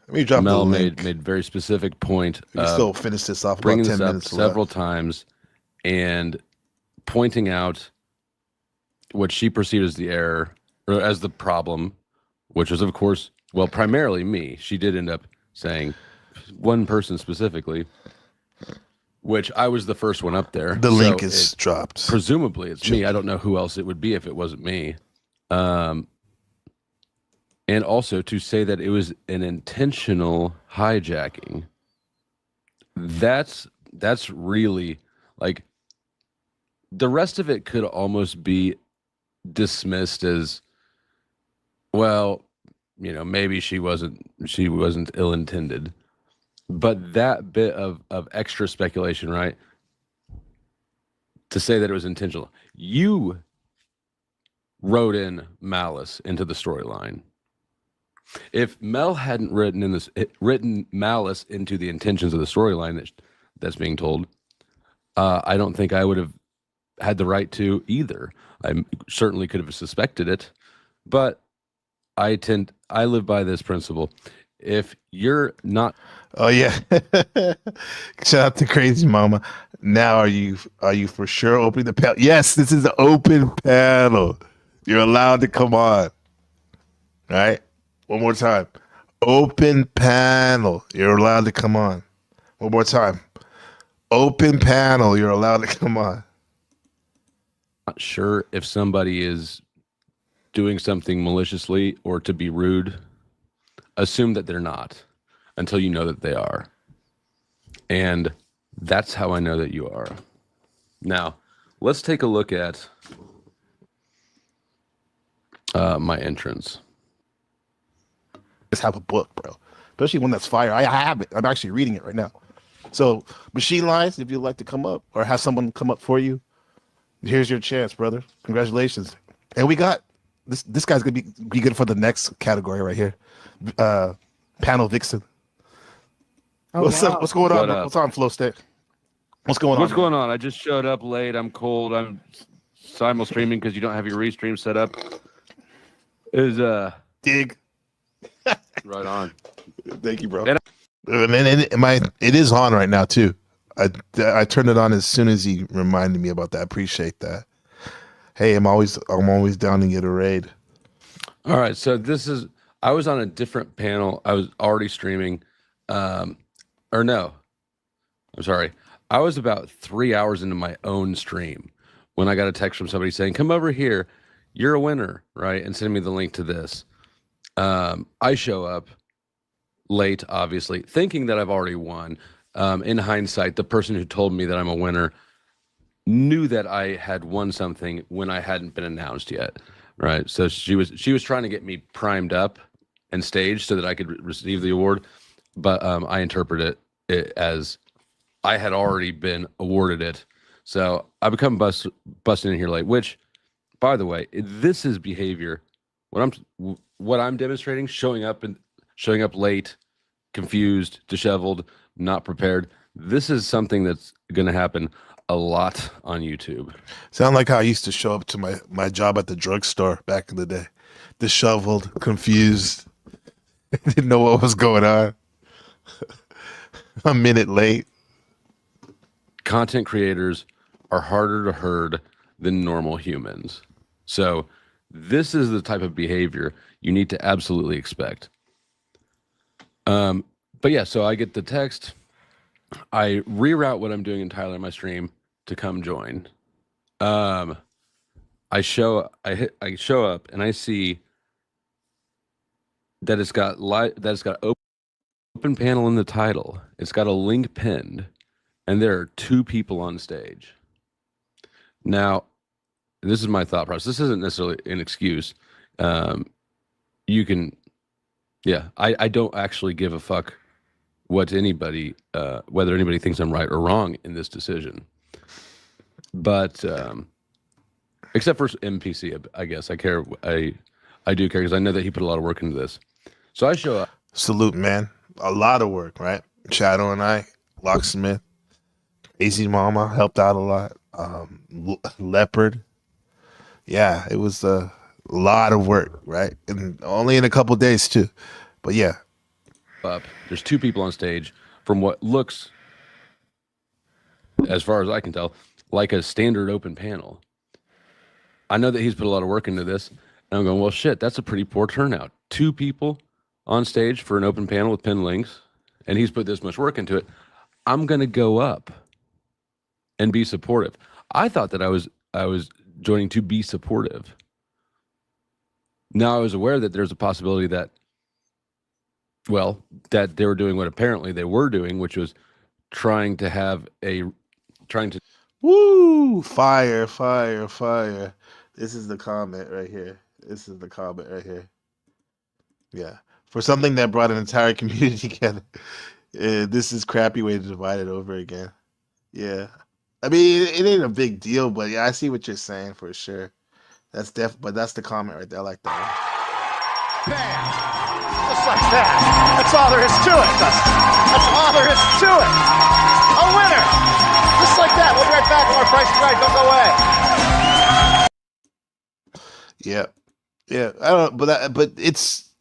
Let me drop Mel the link. made very specific point. We still finish this off. Bringing about 10 this up minutes several left. times and pointing out what she perceived as the error or as the problem, which was, of course, primarily me. She did end up saying one person specifically, which I was the first one up there. The link is dropped. Presumably it's me. I don't know who else it would be if it wasn't me. And also to say that it was an intentional hijacking. That's really like the rest of it could almost be dismissed as, maybe she wasn't ill-intended. But that bit of extra speculation, right? To say that it was intentional. You wrote in malice into the storyline. If Mel hadn't written malice into the intentions of the storyline that's being told, I don't think I would have had the right to either. I certainly could have suspected it, but I live by this principle. If you're not, oh yeah, shout out to Crazy Mama. Now are you for sure opening the panel? Yes, this is an open panel. You're allowed to come on. All right, one more time. Open panel. You're allowed to come on. One more time. Open panel. You're allowed to come on. Not sure if somebody is doing something maliciously or to be rude. Assume that they're not until you know that they are. And that's how I know that you are. Now, let's take a look at my entrance. Just have a book, bro. Especially one that's fire. I have it. I'm actually reading it right now. So, Machine Lines, if you'd like to come up or have someone come up for you, here's your chance, brother. Congratulations. And we got This guy's gonna be good for the next category right here. Panel Vixen. Oh, What's wow. up? What's going on? What Bro? up? What's on Flow State? What's going on? What's going on? I just showed up late. I'm cold. I'm simul streaming because you don't have your restream set up. Is Dig. right on. Thank you, bro. And It is on right now too. I turned it on as soon as he reminded me about that. Appreciate that. Hey, I'm always down to get a raid. All right, so I was on a different panel. I was already streaming, or no, I'm sorry. I was about 3 hours into my own stream when I got a text from somebody saying, "Come over here, you're a winner," right, and sending me the link to this. I show up late, obviously, thinking that I've already won. In hindsight, the person who told me that I'm a winner knew that I had won something when I hadn't been announced yet, right? So she was trying to get me primed up and staged so that I could receive the award, but I interpreted it as I had already been awarded it. So I become busting in here late, which, by the way, this is behavior. What I'm demonstrating, showing up late, confused, disheveled, not prepared. This is something that's going to happen a lot on YouTube. Sound like how I used to show up to my job at the drugstore back in the day. Disheveled, confused, didn't know what was going on. A minute late. Content creators are harder to herd than normal humans. So this is the type of behavior you need to absolutely expect. But yeah, so I get the text. I reroute what I'm doing entirely on my stream to come join. I show up and I see that it's got open panel in the title. It's got a link pinned, and there are 2 people on stage. Now, this is my thought process. This isn't necessarily an excuse. You can, yeah, I don't actually give a fuck what anybody, whether anybody thinks I'm right or wrong in this decision. But except for MPC, I guess I care. I do care because I know that he put a lot of work into this. So I show up. Salute, man. A lot of work, right? Shadow and I, Locksmith, Easy Mama helped out a lot. Leopard. Yeah, it was a lot of work, right? And only in a couple days too. But yeah. There's 2 people on stage from what looks, as far as I can tell, like a standard open panel. I know that he's put a lot of work into this, and I'm going, well, shit, that's a pretty poor turnout. 2 people on stage for an open panel with pinned links, and he's put this much work into it. I'm going to go up and be supportive. I thought that I was joining to be supportive. Now I was aware that there's a possibility that they were doing what apparently they were doing, which was trying to Woo! Fire. This is the comment right here. Yeah. For something that brought an entire community together, this is crappy way to divide it over again. Yeah. I mean, it ain't a big deal, but yeah, I see what you're saying for sure. But that's the comment right there. I like that one. Bam! Just like that. That's all there is to it, Dustin. That's all there is to it. A winner! Just like that. We'll be right back on our Price is Right. Don't go away. Yeah. I don't. But it's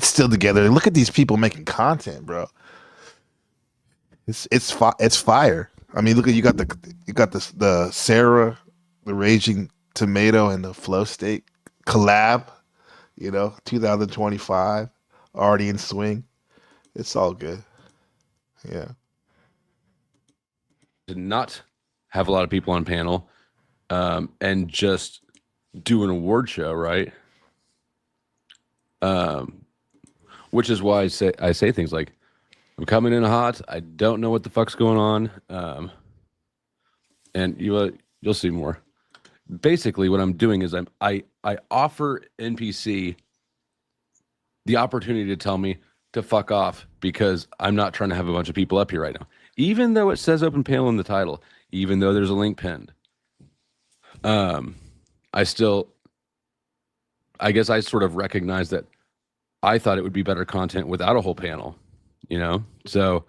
still together. Look at these people making content, bro. It's fire. I mean, look at you got the Sarah, the Raging Tomato, and the Flow State collab. 2025 already in swing. It's all good. Yeah. to not have a lot of people on panel and just do an award show, right? Which is why I say things like, I'm coming in hot. I don't know what the fuck's going on. And you'll see more. Basically, what I'm doing is I offer NPC the opportunity to tell me to fuck off because I'm not trying to have a bunch of people up here right now. Even though it says open panel in the title, even though there's a link pinned, I still I guess I sort of recognized that I thought it would be better content without a whole panel, So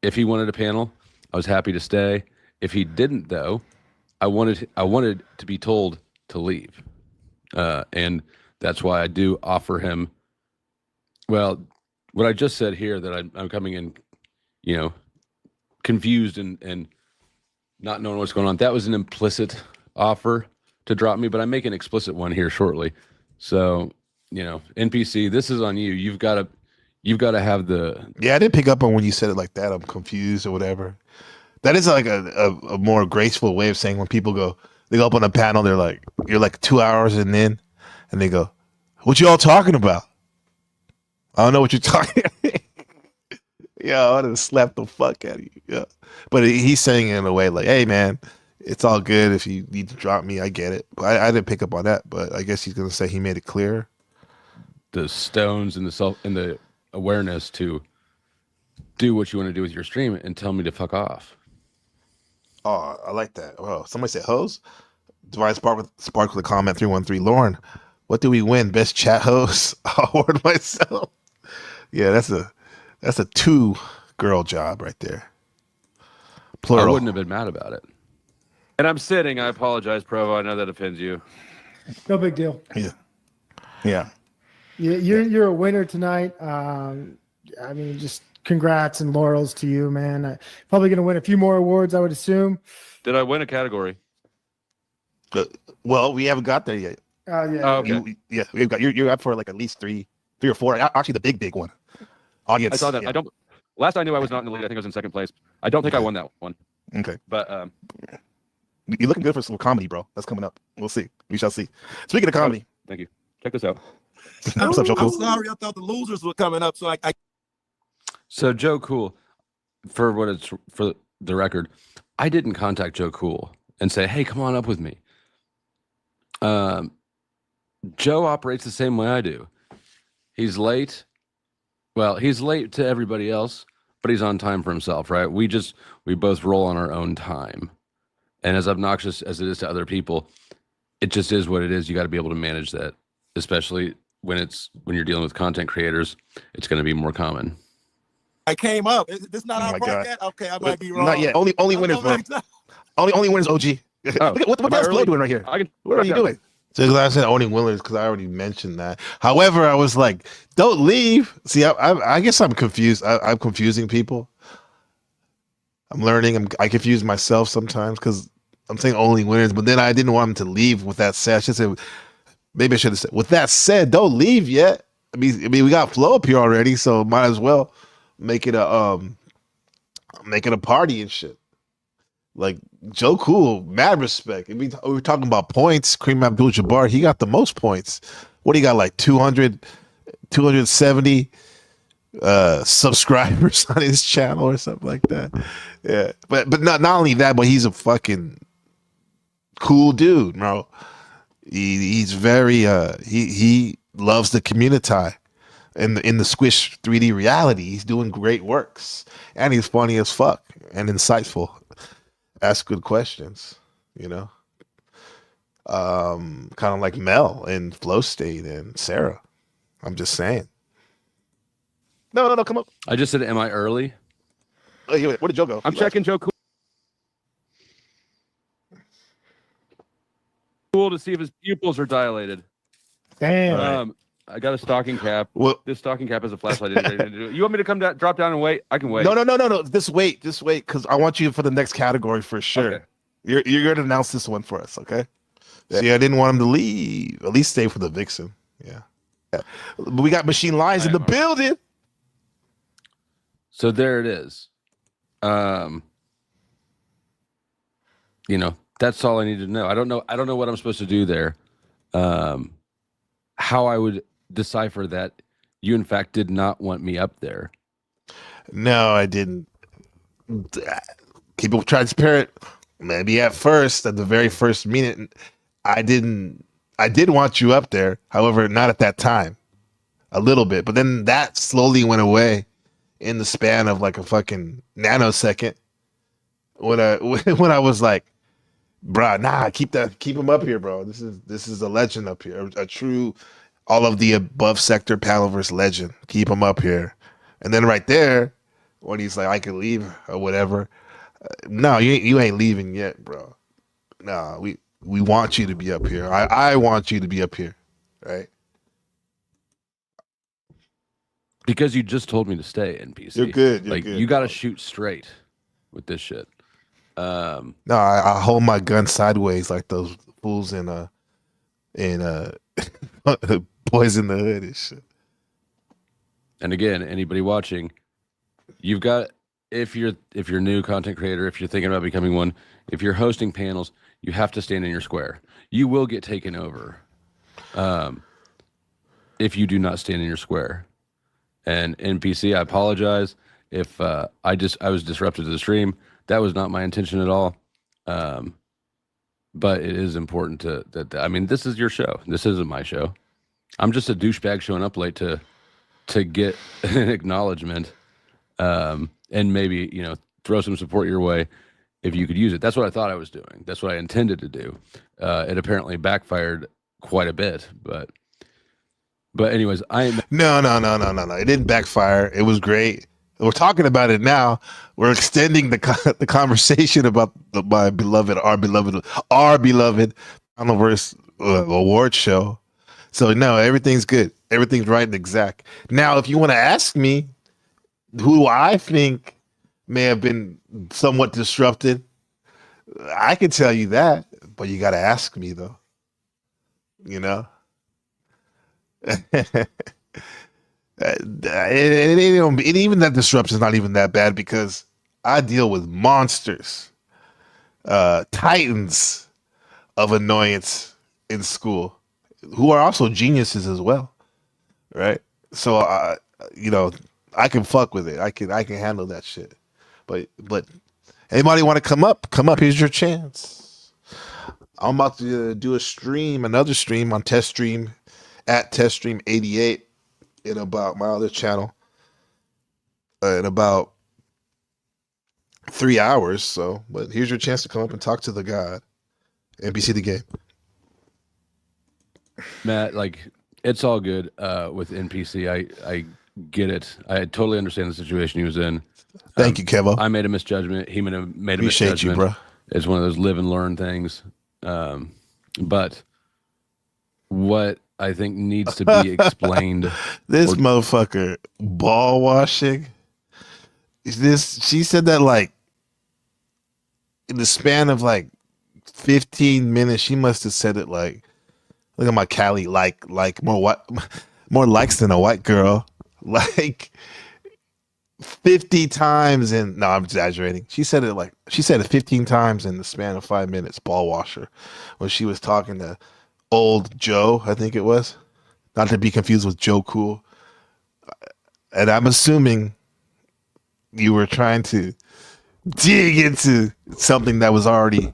if he wanted a panel, I was happy to stay. If he didn't, though, I wanted to be told to leave, and that's why I do offer him. Well, what I just said here, that I'm coming in, confused and not knowing what's going on. That was an implicit offer to drop me, but I make an explicit one here shortly. So, NPC, this is on you. You've got to have the. Yeah, I didn't pick up on when you said it like that. I'm confused or whatever. That is like a more graceful way of saying when people they go up on a panel, they're like, you're like 2 hours and they go, what you all talking about? I don't know what you're talking about. Yeah, I would have slapped the fuck out of you. Yeah. But he's saying it in a way like, hey, man, it's all good if you need to drop me. I get it. But I didn't pick up on that. But I guess he's going to say he made it clear. The stones and the awareness to do what you want to do with your stream and tell me to fuck off. Oh, I like that. Oh, somebody said hose. Divine Spark with a comment 313. Lauren, what do we win? Best chat host? I'll award myself. Yeah, that's a 2-girl job right there. Plural. I wouldn't have been mad about it. And I'm sitting. I apologize, Provo. I know that offends you. No big deal. Yeah. You're a winner tonight. Just congrats and laurels to you, man. Probably going to win a few more awards, I would assume. Did I win a category? Well, we haven't got there yet. Yeah. Okay. We've got you're up for like at least three or four. Actually, the big one. Audience. I saw that. Yeah. Last I knew, I was not in the lead. I think I was in second place. I don't think I won that one. Okay. But you're looking good for some comedy, bro. That's coming up. We'll see. We shall see. Speaking of comedy, thank you. Check this out. What's up, Joe Cool? I'm sorry, I thought the losers were coming up, so So Joe Cool, for the record, I didn't contact Joe Cool and say, "Hey, come on up with me." Joe operates the same way I do. He's late. Well, he's late to everybody else, but he's on time for himself, right? We both roll on our own time. And as obnoxious as it is to other people, it just is what it is. You got to be able to manage that, especially when you're dealing with content creators. It's going to be more common. I came up. Is this not our part yet? Okay, I might be wrong. Not yet. Only winners, bro. Only winners, OG. Oh, what else Flo doing right here? What are you doing? So I said only winners because I already mentioned that. However, I was like, don't leave. See, I guess I'm confused. I'm confusing people. I'm learning. I confuse myself sometimes because I'm saying only winners, but then I didn't want him to leave with that said. I should say, maybe I should have said, with that said, don't leave yet. I mean, we got Flo up here already, so might as well make it a party and shit. Like Joe Cool, mad respect. We were talking about points. Kareem Abdul-Jabbar, he got the most points. What do you got? Like 270 subscribers on his channel or something like that. Yeah, but not only that, but he's a fucking cool dude, bro. He's very he loves the community. In the Squish 3D reality, he's doing great works, and he's funny as fuck and insightful. Ask good questions, kind of like Mel and Flow State and Sarah. I'm just saying. No, come up. I just said, am I early? Oh, yeah, where did Joe go? I'm checking Joe Cool to see if his pupils are dilated. Damn. I got a stocking cap. Well, this stocking cap has a flashlight. You want me to come down, drop down and wait? I can wait. No. Just wait, because I want you for the next category for sure. Okay. You're going to announce this one for us, okay? See, I didn't want him to leave. At least stay for the Vixen. Yeah. But we got Machine Lions in the building. So there it is. That's all I need to know. I don't know what I'm supposed to do there. How I would decipher that you in fact did not want me up there. No, I didn't. Keep it transparent. Maybe at the very first minute, I did want you up there. However, not at that time. A little bit, but then that slowly went away in the span of like a fucking nanosecond. When I was like, Bro, nah, keep him up here, bro. This is a legend up here, a true all of the above sector Palaverse legend. Keep him up here, and then right there, when he's like, I can leave or whatever. No, you ain't leaving yet, bro. No, we want you to be up here. I want you to be up here, right? Because you just told me to stay, NPC. You're good. You're like good, you got to bro. shoot straight with this shit. No, I hold my gun sideways like those fools in Boys in the Hood and shit. And again, anybody watching, you've got if you're new content creator, if you're thinking about becoming one, if you're hosting panels, you have to stand in your square. You will get taken over if you do not stand in your square. And NPC, I apologize if I was disrupted to the stream. That was not my intention at all. But it is important that I mean, this is your show. This isn't my show. I'm just a douchebag showing up late to get an acknowledgement, and maybe, you know, throw some support your way if you could use it. That's what I thought I was doing. That's what I intended to do. It apparently backfired quite a bit, but anyways, No. It didn't backfire. It was great. We're talking about it now. We're extending the conversation about our beloved Palaverse award show. So no, everything's good. Everything's right and exact. Now, if you want to ask me who I think may have been somewhat disrupted, I can tell you that, but you got to ask me though. You know. And even that disruption is not even that bad because I deal with monsters, titans of annoyance in school, who are also geniuses as well, right? So, you know, I can fuck with it. I can handle that shit. But anybody want to come up? Come up. Here's your chance. I'm about to do another stream on Test Stream at Test Stream 88 in about my other channel in about 3 hours. So, but here's your chance to come up and talk to the God, NBC the game. Matt, like, it's all good with NPC. I get it. I totally understand the situation he was in. Thank you, Kevo. I made a misjudgment. He made a Appreciate misjudgment. you, bro. It's one of those live and learn things. But what I think needs to be explained. This motherfucker ball washing. She said that like in the span of like 15 minutes. She must have said it like, look at my Cali, like more likes than a white girl, like 50 times. And no, I'm exaggerating. She said it 15 times in the span of 5 minutes. Ball washer, when she was talking to old Joe, I think it was, not to be confused with Joe Cool. And I'm assuming you were trying to dig into something that was already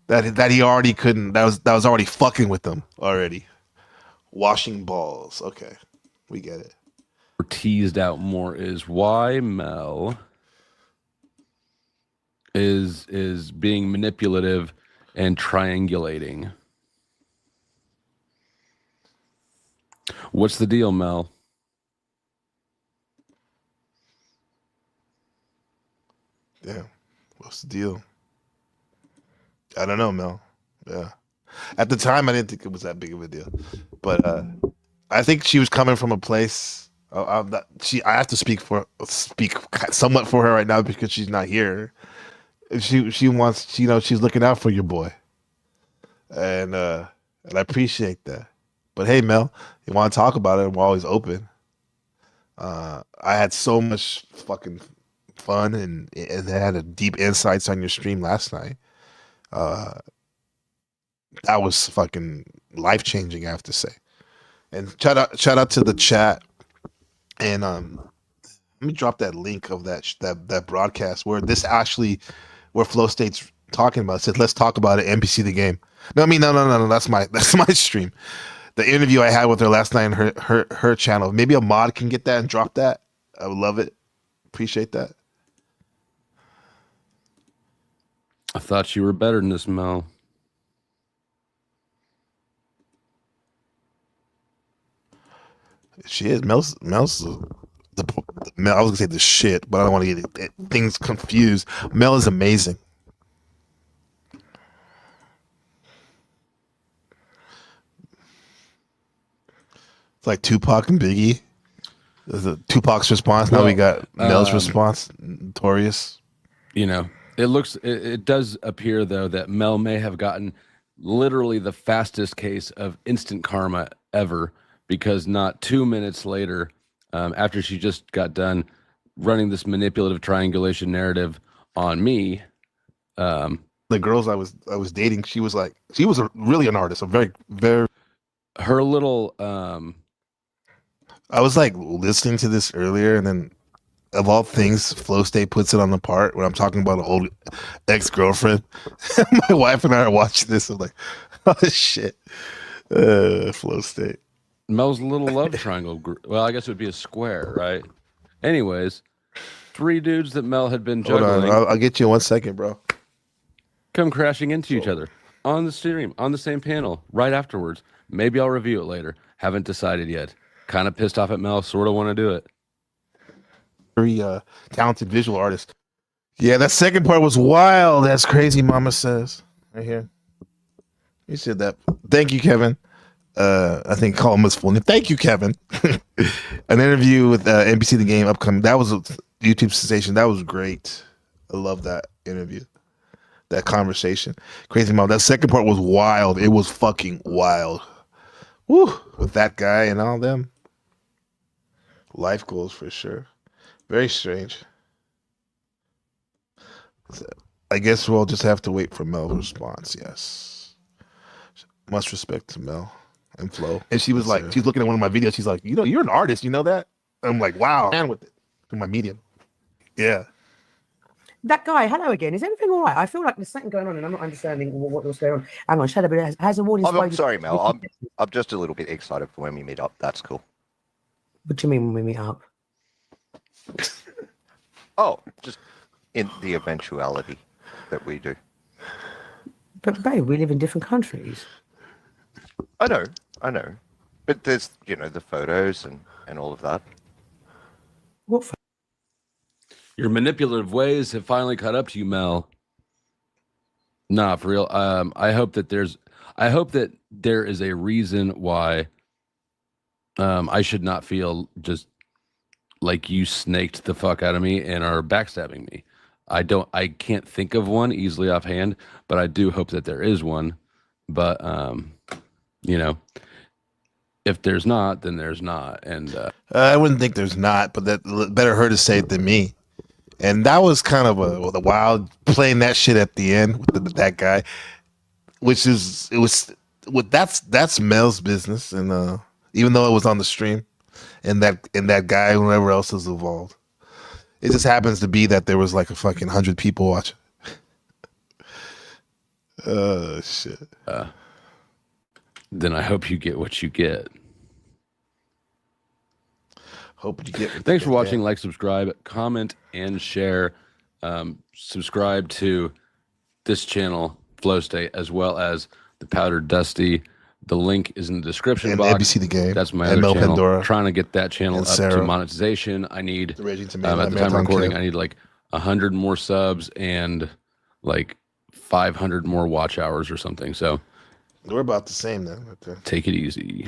that he already couldn't. That was already fucking with them already. Washing balls. Okay, we get it. We're teased out more is why Mel is being manipulative and triangulating. What's the deal, Mel? Damn, what's the deal? I don't know, Mel. Yeah, at the time I didn't think it was that big of a deal, but I think she was coming from a place. I have to speak somewhat for her right now because she's not here. She wants, you know, she's looking out for your boy, and I appreciate that. But hey, Mel, you want to talk about it? We're always open. I had so much fucking fun and had a deep insights on your stream last night. That was fucking life changing, I have to say. And shout out to the chat. And let me drop that link of that broadcast where Flow State's talking about it. Said, let's talk about it. NPC the game. No, that's my stream. The interview I had with her last night on her channel. Maybe a mod can get that and drop that. I would love it. Appreciate that. I thought you were better than this, Mel. She is. Mel's Mel, I was gonna say the shit, but I don't want to get things confused. Mel is amazing. It's like Tupac and Biggie. There's a Tupac's response. Now we got Mel's response. Notorious. You know, it does appear though that Mel may have gotten literally the fastest case of instant karma ever, because not 2 minutes later, after she just got done running this manipulative triangulation narrative on me, the girls I was dating, she was really an artist, a very her little I was like listening to this earlier, and then of all things, Flow State puts it on the part when I'm talking about an old ex-girlfriend. My wife and I are watching this. I'm like, oh shit, Flow State. Mel's little love triangle. Well, I guess it would be a square, right? Anyways, 3 dudes that Mel had been juggling. Hold on, I'll get you in 1 second, bro. Come crashing into each other on the stream, on the same panel, right afterwards. Maybe I'll review it later. Haven't decided yet. Kind of pissed off at Mel. Sort of want to do it. Very talented visual artist. Yeah, that second part was wild. That's crazy, Mama says. Right here. You said that. Thank you, Kevin. I think call him his full name. Thank you, Kevin. An interview with NBC The Game upcoming. That was a YouTube sensation. That was great. I love that interview. That conversation. Crazy Mom. That second part was wild. It was fucking wild. Woo! With that guy and all them. Life goals for sure. Very strange. I guess we'll just have to wait for Mel's response. Yes. Much respect to Mel and Flo. And she was like, she's looking at one of my videos. She's like, you know, you're an artist. You know that? I'm like, wow. And with it. In my medium. Yeah. That guy, hello again. Is everything all right? I feel like there's something going on and I'm not understanding what was going on. Hang on, Shadow, but has a warning. I'm sorry, Mel. I'm just a little bit excited for when we meet up. That's cool. What do you mean when we meet up? Oh, just in the eventuality that we do. But babe, we live in different countries. I know. But there's, the photos and all of that. What Your manipulative ways have finally caught up to you, Mel. Nah, for real. I hope that there is a reason why I should not feel just like you snaked the fuck out of me and are backstabbing me. I can't think of one easily offhand, but I do hope that there is one. But if there's not, then there's not. And I wouldn't think there's not, but that better her to say it than me. And that was kind of a wild playing that shit at the end with that guy, that's Mel's business. And even though it was on the stream, and that guy, whoever else is involved, it just happens to be that there was like a fucking 100 people watching. Oh shit. Then I hope you get what you get. Hope you get. Thanks for watching. Like, subscribe, comment, and share. Subscribe to this channel, Flow State, as well as the Powdered Dusty. The link is in the description box. NBC The Game. That's my other channel. Pandora, trying to get that channel up to monetization. I need at the time of recording, I need like 100 more subs and like 500 more watch hours or something. So we're about the same then. Take it easy.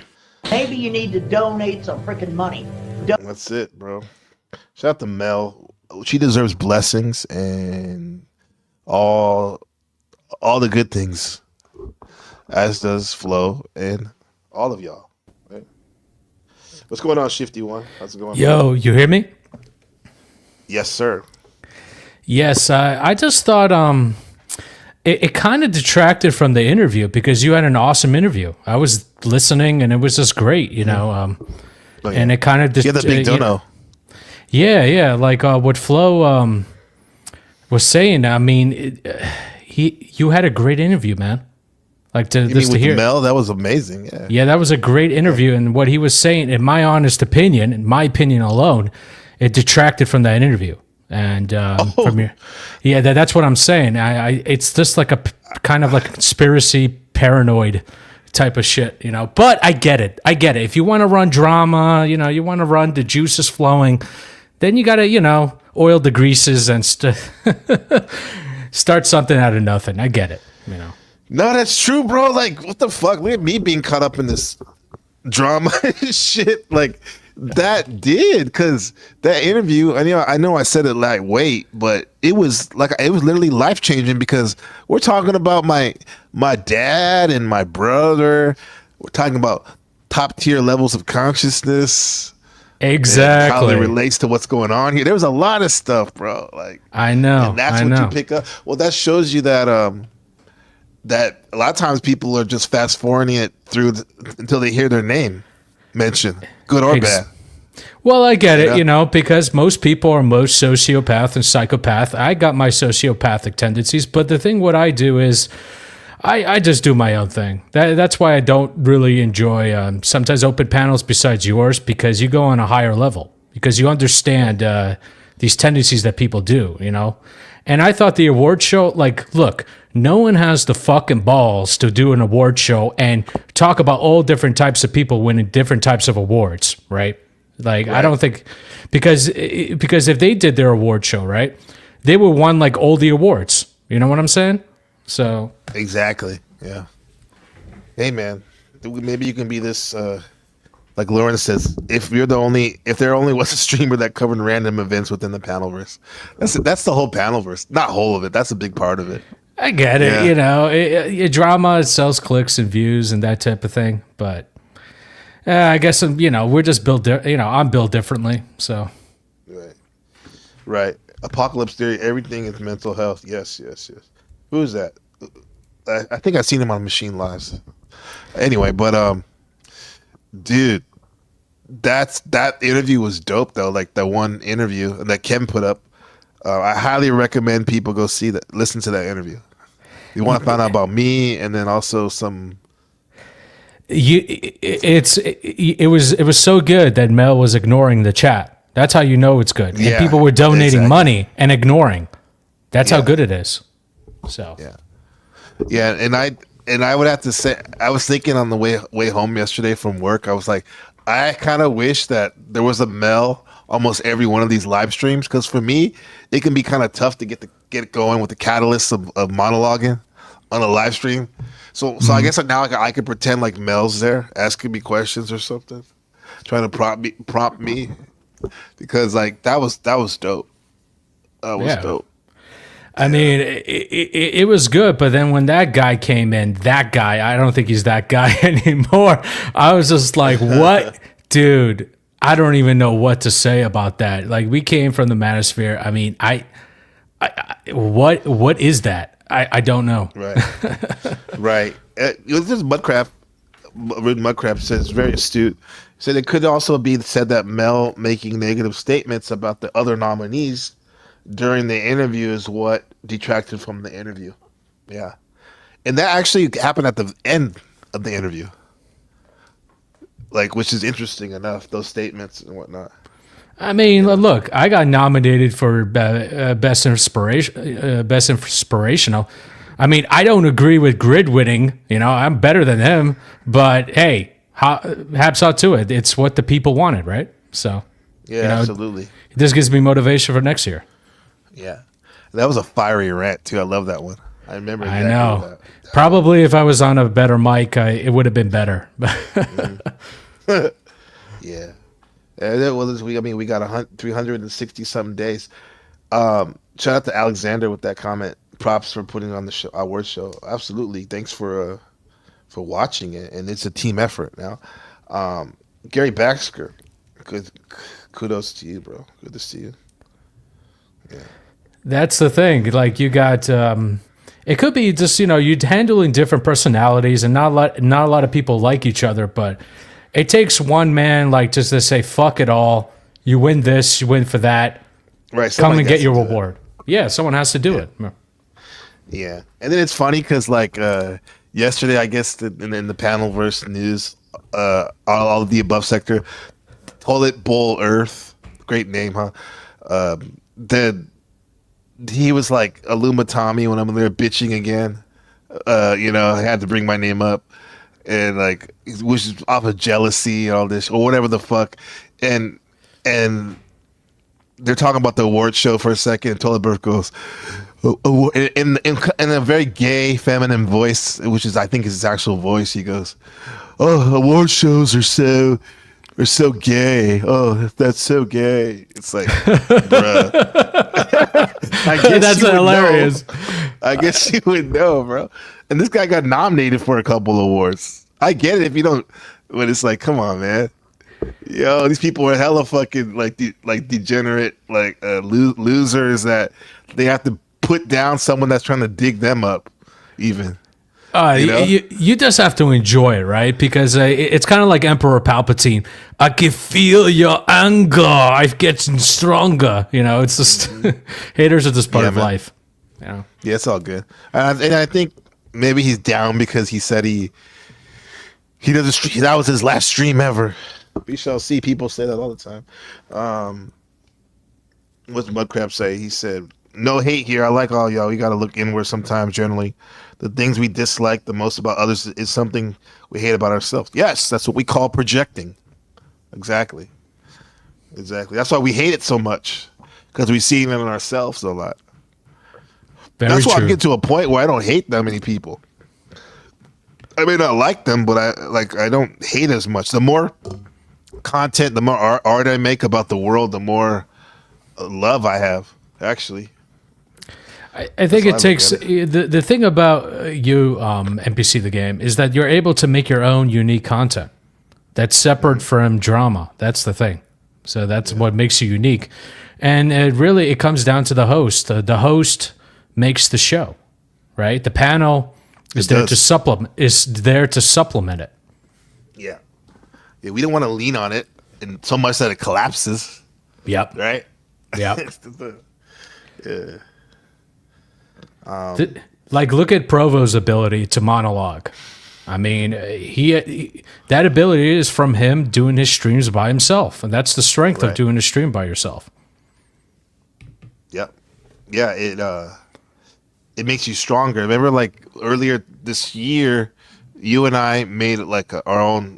Maybe you need to donate some freaking money. That's it, bro. Shout out to Mel. She deserves blessings and all the good things, as does Flo and all of y'all. Right? What's going on, Shifty One? How's it going? Yo, you hear me? Yes, sir. Yes, I just thought it kind of detracted from the interview because you had an awesome interview. I was listening and it was just great, and it kind of just the big dono. Yeah, like what Flo was saying. I mean, you had a great interview, man. Like to hear Mel, that was amazing. Yeah, that was a great interview, and what he was saying, in my honest opinion, in my opinion alone, it detracted from that interview. And from your, yeah, that's what I'm saying. It's just like a kind of like conspiracy paranoid type of shit, you know. But I get it. If you want to run drama, you know, you want to run the juices flowing, then you got to, you know, oil the greases and start something out of nothing. I get it, you know. No, that's true, bro. Like, what the fuck? Look at me being caught up in this drama and shit. Like, that did, because that interview, I know I said it lightweight, but it was literally life changing, because we're talking about my dad and my brother. We're talking about top tier levels of consciousness. Exactly. How it relates to what's going on here. There was a lot of stuff, bro. Like, I know. And that's what you pick up. Well, that shows you that that a lot of times people are just fast forwarding it through until they hear their name mentioned, good or bad. Well, I get it, you know, because most people are most sociopath and psychopath. I got my sociopathic tendencies, but the thing what I do is I just do my own thing. That's why I don't really enjoy sometimes open panels besides yours, because you go on a higher level, because you understand these tendencies that people do, you know. And I thought the award show, like, look, no one has the fucking balls to do an award show and talk about all different types of people winning different types of awards, right? Like, I don't think, because if they did their award show, right, they would won like all the awards. You know what I'm saying? So exactly, yeah. Hey, man, maybe you can be this. Like Lauren says, if there only was a streamer that covered random events within the panelverse, that's the whole panelverse, not whole of it. That's a big part of it. I get it, you know, drama, it sells clicks and views and that type of thing. But I guess, you know, we're just built, I'm built differently. So, right. Apocalypse Theory, everything is mental health. Yes. Who is that? I think I've seen him on Machine Lives. Anyway, but dude, that interview was dope though. Like the one interview that Kim put up. I highly recommend people go listen to that interview. You want to find out about me, and then also some. It was so good that Mel was ignoring the chat. That's how you know it's good. Yeah, and people were donating money and ignoring. That's how good it is. So yeah, and I would have to say, I was thinking on the way home yesterday from work, I was like, I kind of wish that there was a Mel almost every one of these live streams, because for me, it can be kind of tough to get it going with the catalyst of monologuing on a live stream. So I guess now I could pretend like Mel's there, asking me questions or something, trying to prompt me, because like that was dope. That was dope. I mean, it was good, but then when that guy came in, I don't think he's that guy anymore. I was just like, what? Dude, I don't even know what to say about that. Like, we came from the manosphere. I mean, what is that? I don't know. Right. It was just Mudcraft says, it's very astute. Said it could also be said that Mel making negative statements about the other nominees during the interview is what detracted from the interview. Yeah. And that actually happened at the end of the interview. Like, which is interesting enough, those statements and whatnot. I mean, look, I got nominated for best inspirational. I mean, I don't agree with Grid winning. You know, I'm better than him. But hey, hats off to it. It's what the people wanted, right? So, yeah, you know, absolutely. This gives me motivation for next year. Yeah, that was a fiery rant too. I love that one. I remember. Exactly I know. Probably if I was on a better mic, it would have been better. Yeah. We got 360 something days. Shout out to Alexander with that comment. Props for putting on the show, our award show. Absolutely. Thanks for watching it, and it's a team effort now. Gary Baxter, kudos to you, bro. Good to see you. Yeah. That's the thing. Like, you got, it could be just, you know, you're handling different personalities, and not a lot of people like each other, but it takes one man, like, just to say, fuck it all. You win this, you win for that. Right. Come and get your reward. Yeah, someone has to do it. Yeah. And then it's funny because, like, yesterday, I guess, in the Panelverse news, all of the above sector, Toilet Bowl Earth, great name, huh? he was like Aluma Tommy when I'm there bitching again. I had to bring my name up, and like, which is off of jealousy and all this or whatever the fuck, and they're talking about the award show for a second, and Tolbert goes in a very gay, feminine voice, which is I think his actual voice. He goes, "Oh, award shows are so gay. Oh, that's so gay." It's like, bruh. I guess that's hilarious. I guess you would know, bro. And this guy got nominated for a couple awards. I get it if you don't, but it's like, come on, man. Yo, these people are hella fucking like degenerate, like losers that they have to put down someone that's trying to dig them up, even. You just have to enjoy it, right? Because it's kind of like Emperor Palpatine. I can feel your anger. I'm getting stronger. It's just haters are just part of life. Yeah, it's all good. And I think maybe he's down because he said he doesn't. That was his last stream ever. We shall see. People say that all the time. What's Mudcrab say? He said, "No hate here. I like all y'all. We got to look inward sometimes. Generally, the things we dislike the most about others is something we hate about ourselves." Yes, that's what we call projecting. Exactly. That's why we hate it so much, because we see them in ourselves a lot. That's why I get to a point where I don't hate that many people. I may not like them, but I don't hate as much. The more content, the more art I make about the world, the more love I have, actually. I think it takes the thing about you, NPC the game, is that you're able to make your own unique content that's separate from drama. That's the thing. So that's what makes you unique. And it comes down to the host. The host makes the show, right? The panel is there to supplement it. Yeah, we don't want to lean on it and so much that it collapses. Yep. Right. Yep. Yeah. Like, look at Provo's ability to monologue. I mean, he that ability is from him doing his streams by himself, and that's the strength of doing a stream by yourself. Yep. Yeah. It makes you stronger. Remember, like earlier this year, you and I made like our own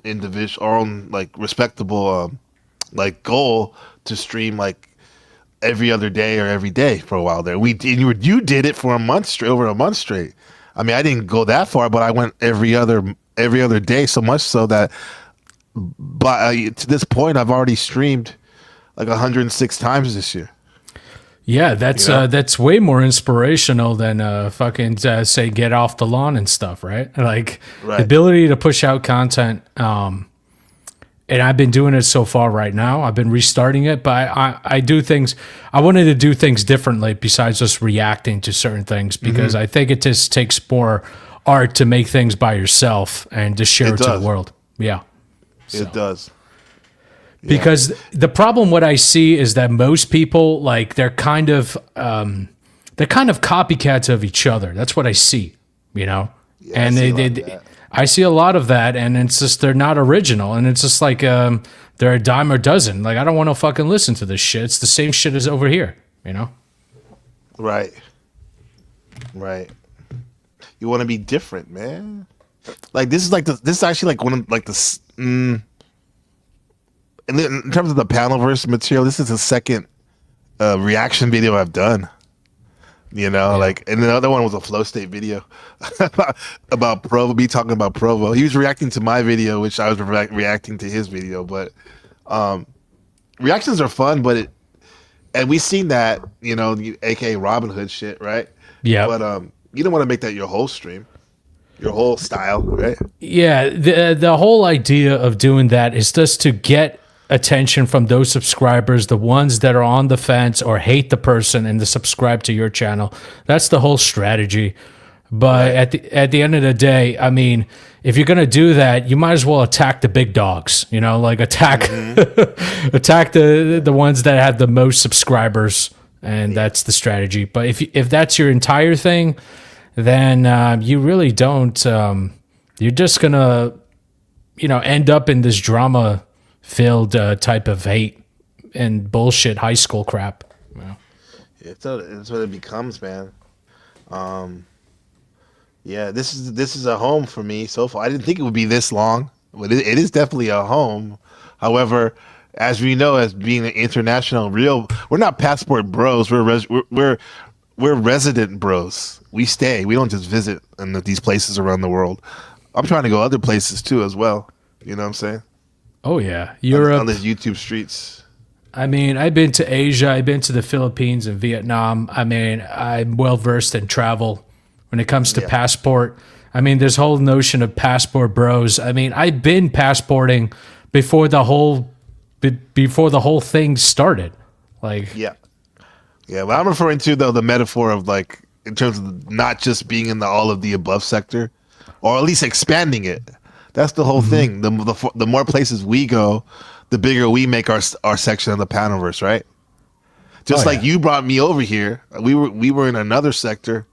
like respectable like goal to stream like every other day or every day for a while there. You did it for over a month straight. I mean, I didn't go that far, but I went every other day, so much so that to this point I've already streamed like 106 times this year. Yeah, that's way more inspirational than fucking say get off the lawn and stuff, right? Like the ability to push out content. And I've been doing it so far right now. I've been restarting it, but I do things. I wanted to do things differently besides just reacting to certain things, because I think it just takes more art to make things by yourself and to share it to the world. Yeah, it does. Yeah. Because the problem, what I see is that most people, like, they're kind of copycats of each other. That's what I see, Yeah, and I see a lot of that, and it's just they're not original, and it's just like they're a dime a dozen. Like, I don't want to fucking listen to this shit. It's the same shit as over here, Right. You want to be different, man. Like this is actually like one of like the. And in terms of the panelverse material, this is the second reaction video I've done. Like, and the other one was a Flow State video about Provo, me talking about Provo. He was reacting to my video, which I was reacting to his video. But reactions are fun, and we've seen that, aka Robin Hood shit, right? Yeah. But you don't want to make that your whole stream, your whole style, right? Yeah. The whole idea of doing that is just to get attention from those subscribers, the ones that are on the fence or hate the person and to subscribe to your channel. That's the whole strategy. But at the end of the day, I mean, if you're gonna do that, you might as well attack the big dogs. Like attack attack the ones that have the most subscribers, and that's the strategy. But if that's your entire thing, then you really don't. You're just gonna, end up in this drama filled type of hate and bullshit high school crap. It's what it becomes, man. Yeah, this is a home for me so far. I didn't think it would be this long, but it is definitely a home. However, as we know, as being an international we're not passport bros. We're resident bros. We stay. We don't just visit in these places around the world. I'm trying to go other places too as well. You know what I'm saying? Oh yeah, Europe on the YouTube streets. I mean, I've been to Asia. I've been to the Philippines and Vietnam. I mean, I'm well versed in travel when it comes to passport. I mean, this whole notion of passport bros. I mean, I've been passporting before the whole thing started. Like, yeah. But I'm referring to though the metaphor of like in terms of not just being in the all of the above sector, or at least expanding it. That's the whole thing. The more places we go, the bigger we make our section of the Panaverse, right? Just like you brought me over here, we were in another sector,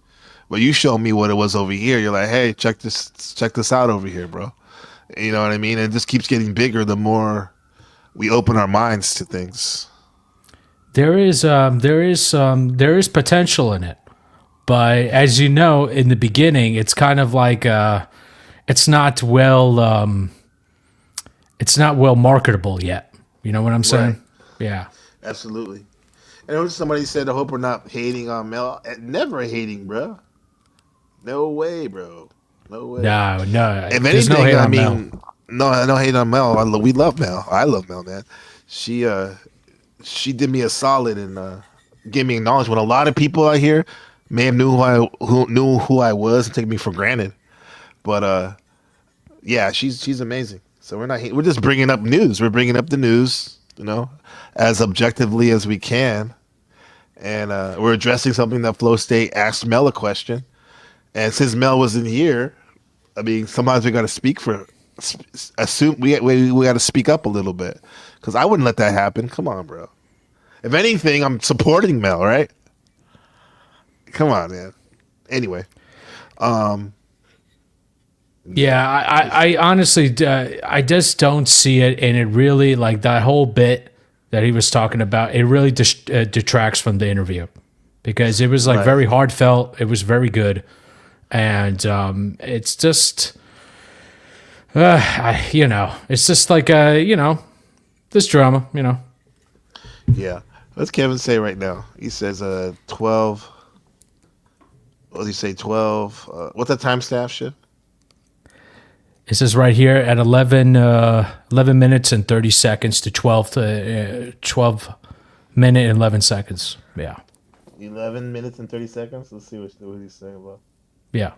but you showed me what it was over here. You're like, hey, check this out over here, bro. You know what I mean? It just keeps getting bigger the more we open our minds to things. There is potential in it, but as you know, in the beginning, it's kind of like it's not well marketable yet. You know what I'm saying? Right. Yeah, absolutely. And it was somebody said, "I hope we're not hating on Mel." Never hating, bro. No way, bro. No way. No. If there's anything, no hate I on mean, Mel. no, I don't hate on Mel. We love Mel. I love Mel, man. She did me a solid and gave me acknowledgement. A lot of people out here may have knew who I was and taken me for granted, but yeah, she's amazing. So we're just bringing up news. We're bringing up the news, you know, as objectively as we can, and we're addressing something that Flow State asked Mel a question, and since Mel wasn't here, I mean, sometimes we got to speak for. Assume we got to speak up a little bit because I wouldn't let that happen. Come on, bro. If anything, I'm supporting Mel, right? Come on, man. Anyway, yeah, I honestly, I just don't see it, and it really like that whole bit that he was talking about. It really detracts from the interview because it was like very heartfelt. It was very good, and it's just. It's just like this drama, Yeah. What's Kevin say right now? He says 12. What does he say? 12. What's the time staff shift? It says right here at 11 minutes and 30 seconds to 12 minute and 11 seconds. Yeah. 11 minutes and 30 seconds. Let's see what he's saying about. Yeah.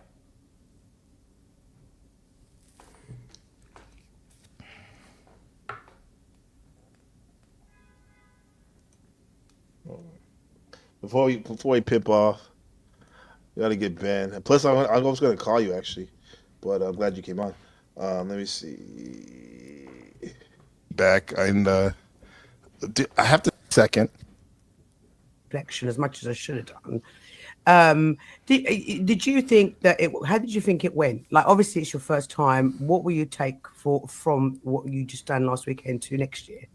Before we pip off, we got to get Ben. Plus, I was going to call you actually, but I'm glad you came on. Let me see. Back and I have to second. Reflection as much as I should have done. Did you think that how did you think it went? Like, obviously it's your first time. What will you take from what you just done last weekend to next year?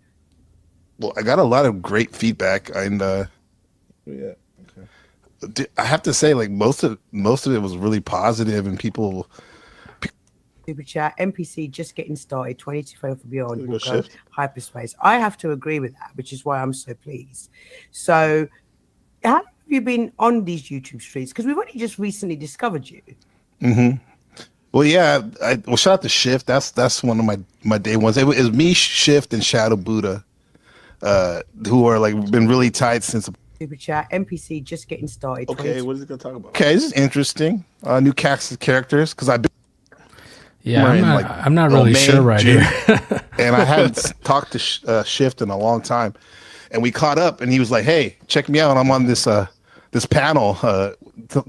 Well, I got a lot of great feedback and yeah. Okay. I have to say, like most of it was really positive, and people. Super chat, NPC just getting started. 22 for beyond. Will go hyperspace. I have to agree with that, which is why I'm so pleased. So, how have you been on these YouTube streets? Because we've only just recently discovered you. Well, yeah. Well, shout out to Shift. That's one of my day ones. It was me, Shift, and Shadow Buddha, who are like been really tight since. Super chat, NPC just getting started. Okay, what is it going to talk about? Okay, this is interesting. New cast of characters because I've been. Yeah, I'm not really sure right here. And I haven't talked to Shift in a long time, and we caught up, and he was like, "Hey, check me out! I'm on this panel.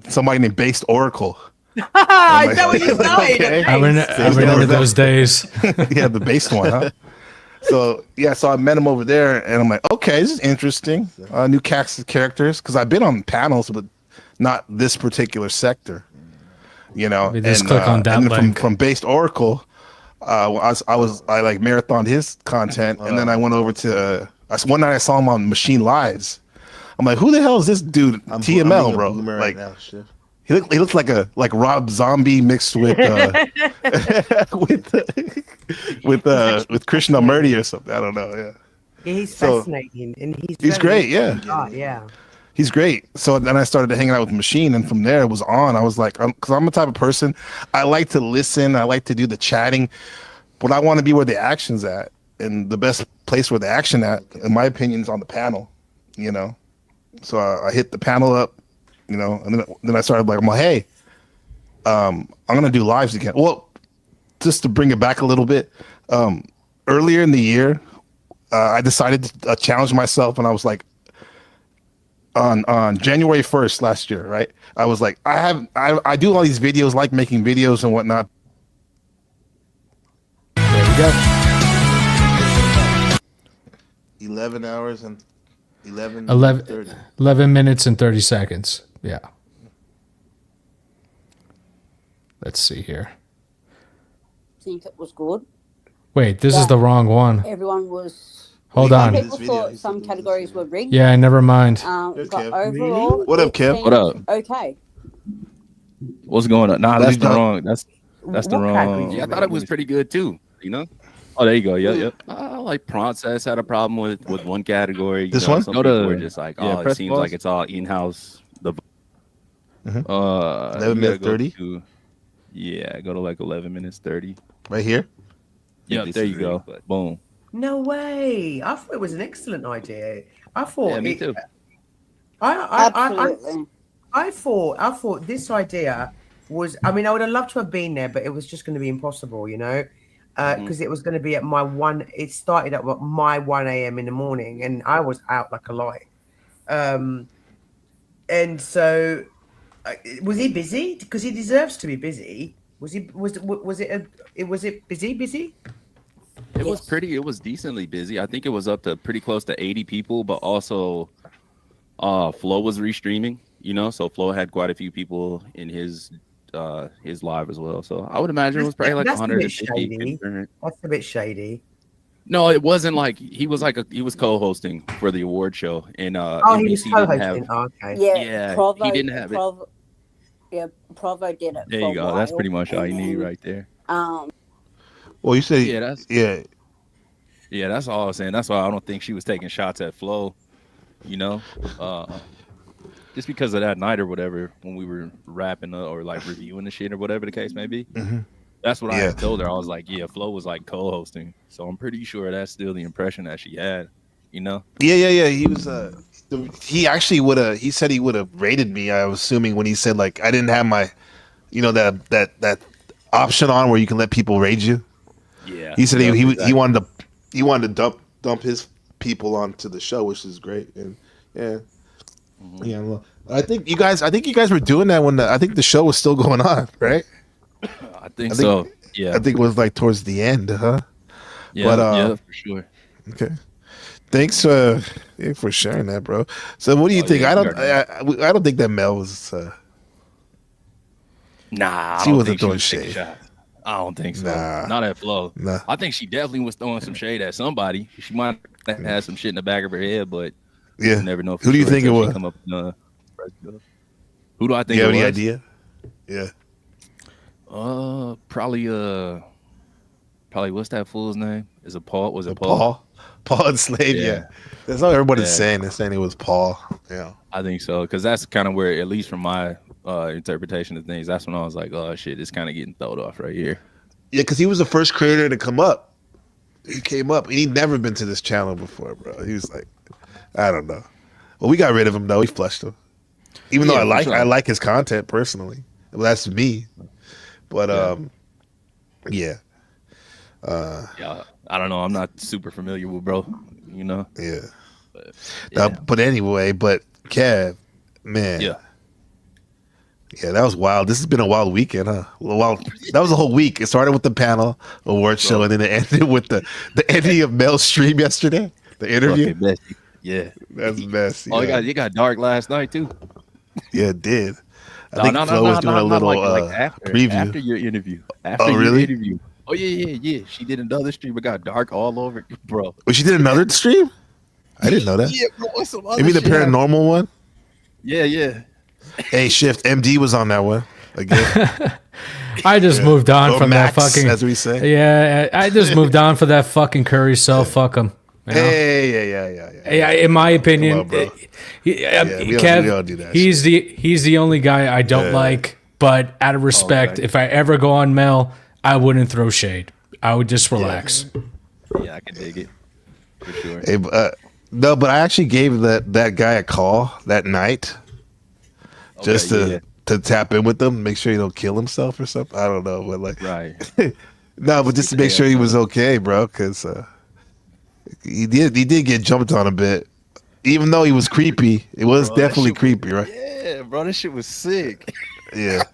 Somebody named Based Oracle." Is that what you started? Okay. I remember those days. Yeah, the Based one, huh? So I met him over there, and I'm like, okay, this is interesting. New cast of characters because I've been on panels, but not this particular sector. You know, just click on that link from Based Oracle. I like marathoned his content, and then I went over to one night I saw him on Machine Lives. I'm like, who the hell is this dude? TML, bro. Like Like now, shit. he looks like Rob Zombie mixed with with Krishna Murti or something. I don't know. Yeah. Yeah, he's So- fascinating, and he's He's very great, yeah. yeah. He's great. So then I started hanging out with Machine, and from there it was on. I was like, because I'm the type of person, I like to listen, I like to do the chatting, but I want to be where the action's at. And the best place where the action at, in my opinion, is on the panel, you know. So I hit the panel up, you know, and then I started like, I'm like, hey, I'm gonna do lives again. Well, just to bring it back a little bit, earlier in the year, I decided to challenge myself, and I was like, on January 1st last year, right? I was like, I do all these videos, like making videos and whatnot. There we go. 11 hours and 11 11 minutes and 30 seconds. Yeah. Let's see here. Think it was good. Wait, this is the wrong one. Everyone was. Hold some on. people thought some categories were rigged. Yeah, never mind. But overall, What up, it Kev? seemed What up? Okay. What's going on? Nah, that's the wrong. That's the What wrong. category Yeah, I you thought it was pretty good too. You know. Oh, there you go. Yep. Like Process had a problem with one category. This know, one? Some Go people to- were just like, yeah, oh, it press seems pause. like it's all in-house. The 11 you minutes gotta 30? go to- Yeah, go to like 11 minutes 30. Right here. Yeah, there you go. Boom. No way! I thought it was an excellent idea. I thought Yeah, me too. Absolutely. I thought this idea was. I mean, I would have loved to have been there, but it was just going to be impossible, you know, because it was going to be at my one. It started at my 1 a.m. in the morning, and I was out like a light. And so, was he busy? Because he deserves to be busy. Was he? Was it busy? It was pretty. It was decently busy. I think it was up to pretty close to 80 people, but also, Flo was restreaming. You know, so Flo had quite a few people in his live as well. So I would imagine it was probably like That's a bit 150. shady. That's a bit shady. No, it wasn't like he was co-hosting for the award show, and He was NBC didn't co-hosting. have. Okay. Yeah. Provo, he didn't have it. Yeah, Provo did it. There for you a go. That's while, pretty much all and you need then, right there. Well, you said Yeah, that's yeah. that's all I was saying. That's why I don't think she was taking shots at Flo. You know, just because of that night or whatever when we were rapping or like reviewing the shit or whatever the case may be. Mm-hmm. That's what I had told her. I was like, yeah, Flo was like co-hosting, so I'm pretty sure that's still the impression that she had. You know? Yeah. He was he actually would have. He said he would have rated me. I was assuming when he said like I didn't have my, you know, that option on where you can let people rate you. Yeah. He said he exactly. wanted to dump his people onto the show, which is great. And yeah. Mm-hmm. Yeah. Well, I think you guys were doing that when I think the show was still going on, right? I think so. Yeah. I think it was like towards the end, huh? Yeah. But, yeah, for sure. Okay. Thanks for sharing that, bro. So, what do you think? yeah, I don't think that Mel was. Nah, She I don't wasn't think she throwing was taking shade. shots. I don't think so. Nah. Not at Flo. Nah. I think she definitely was throwing some shade at somebody. She might have had some shit in the back of her head, but Yeah. you never know. For Who do you sure think it until she was? Come up, who do I think You have it any was? idea? Yeah. Probably what's that fool's name? Is it Paul? Was it Paul? Paul and Slave. Yeah. That's all everybody's saying. They're saying it was Paul. Yeah. I think so, because that's kind of where, at least from my interpretation of things, that's when I was like, oh shit, it's kind of getting thrown off right here. Yeah, because he was the first creator to come up. He came up. He'd never been to this channel before, bro. He was like, I don't know. Well, we got rid of him though. We flushed him. Even though Yeah, for sure. I like his content personally. Well, that's me. But yeah. Yeah, I don't know. I'm not super familiar with bro. You know. Yeah. But, But anyway, Kev, man. Yeah. Yeah, that was wild. This has been a wild weekend, huh? That was a whole week. It started with the panel award show, and then it ended with the ending of Mel's stream yesterday. The interview. Fucking messy. Yeah, that's messy. Oh, yeah. it got dark last night too. Yeah, it did. I think Flo was doing a not little like after, preview. after your interview. Oh, really? Interview. Oh yeah. She did another stream. It got dark all over, bro. Well, she did another stream? I didn't know that. Yeah, bro, what's some other You mean the shit paranormal one? Yeah. Hey, Shift MD was on that one again. I just moved on Or from Max, that fucking. as we say. Yeah, I just moved on for that fucking Curry. So fuck him. You know? Hey, yeah. In my opinion, on, bro. Kev, we all do that he's the only guy I don't like. But out of respect, if I ever go on Mel, I wouldn't throw shade. I would just relax. Yeah, I can dig it for sure. Hey, no, but I actually gave that guy a call that night, just to tap in with him, make sure he don't kill himself or something. I don't know, but like, right. No, but just to make sure he was okay, bro, because he did get jumped on a bit, even though he was creepy. It was definitely creepy, right? Yeah, bro, that shit was sick. Yeah.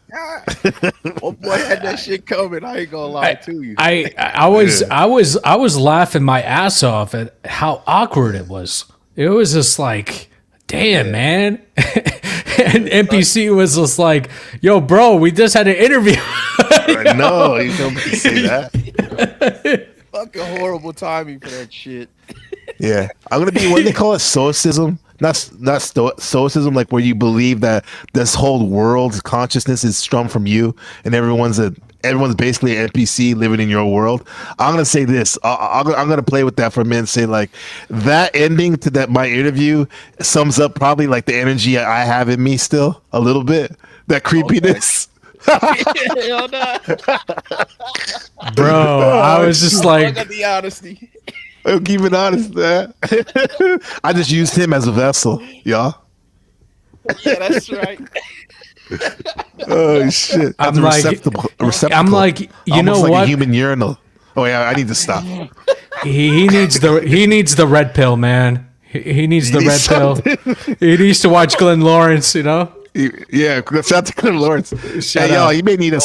Oh boy, had that shit coming. I ain't gonna lie to you. I was laughing my ass off at how awkward it was. It was just like, damn, man. And NPC was just like, yo, bro, we just had an interview. I know, you don't say that. Fucking horrible timing for that shit. Yeah, I'm gonna be what they call it, stoicism. Not stoicism, like where you believe that this whole world's consciousness is strung from you, and everyone's basically an NPC living in your world. I'm gonna say this. I'm gonna play with that for a minute and say like that ending to my interview sums up probably like the energy I have in me still a little bit. That creepiness. Hell no. Bro, I was just like, I got the honesty. I'm keeping honest, man. I just used him as a vessel, y'all. Yeah, that's right. Oh shit! I'm As a like, receptacle. I'm like, you know like what? A human urinal. Oh yeah, I need to stop. He needs the red pill, man. He needs the red pill. He needs to watch Glenn Lawrence, you know. Yeah, shout out to Glenn Lawrence. Hey, yo, you may need a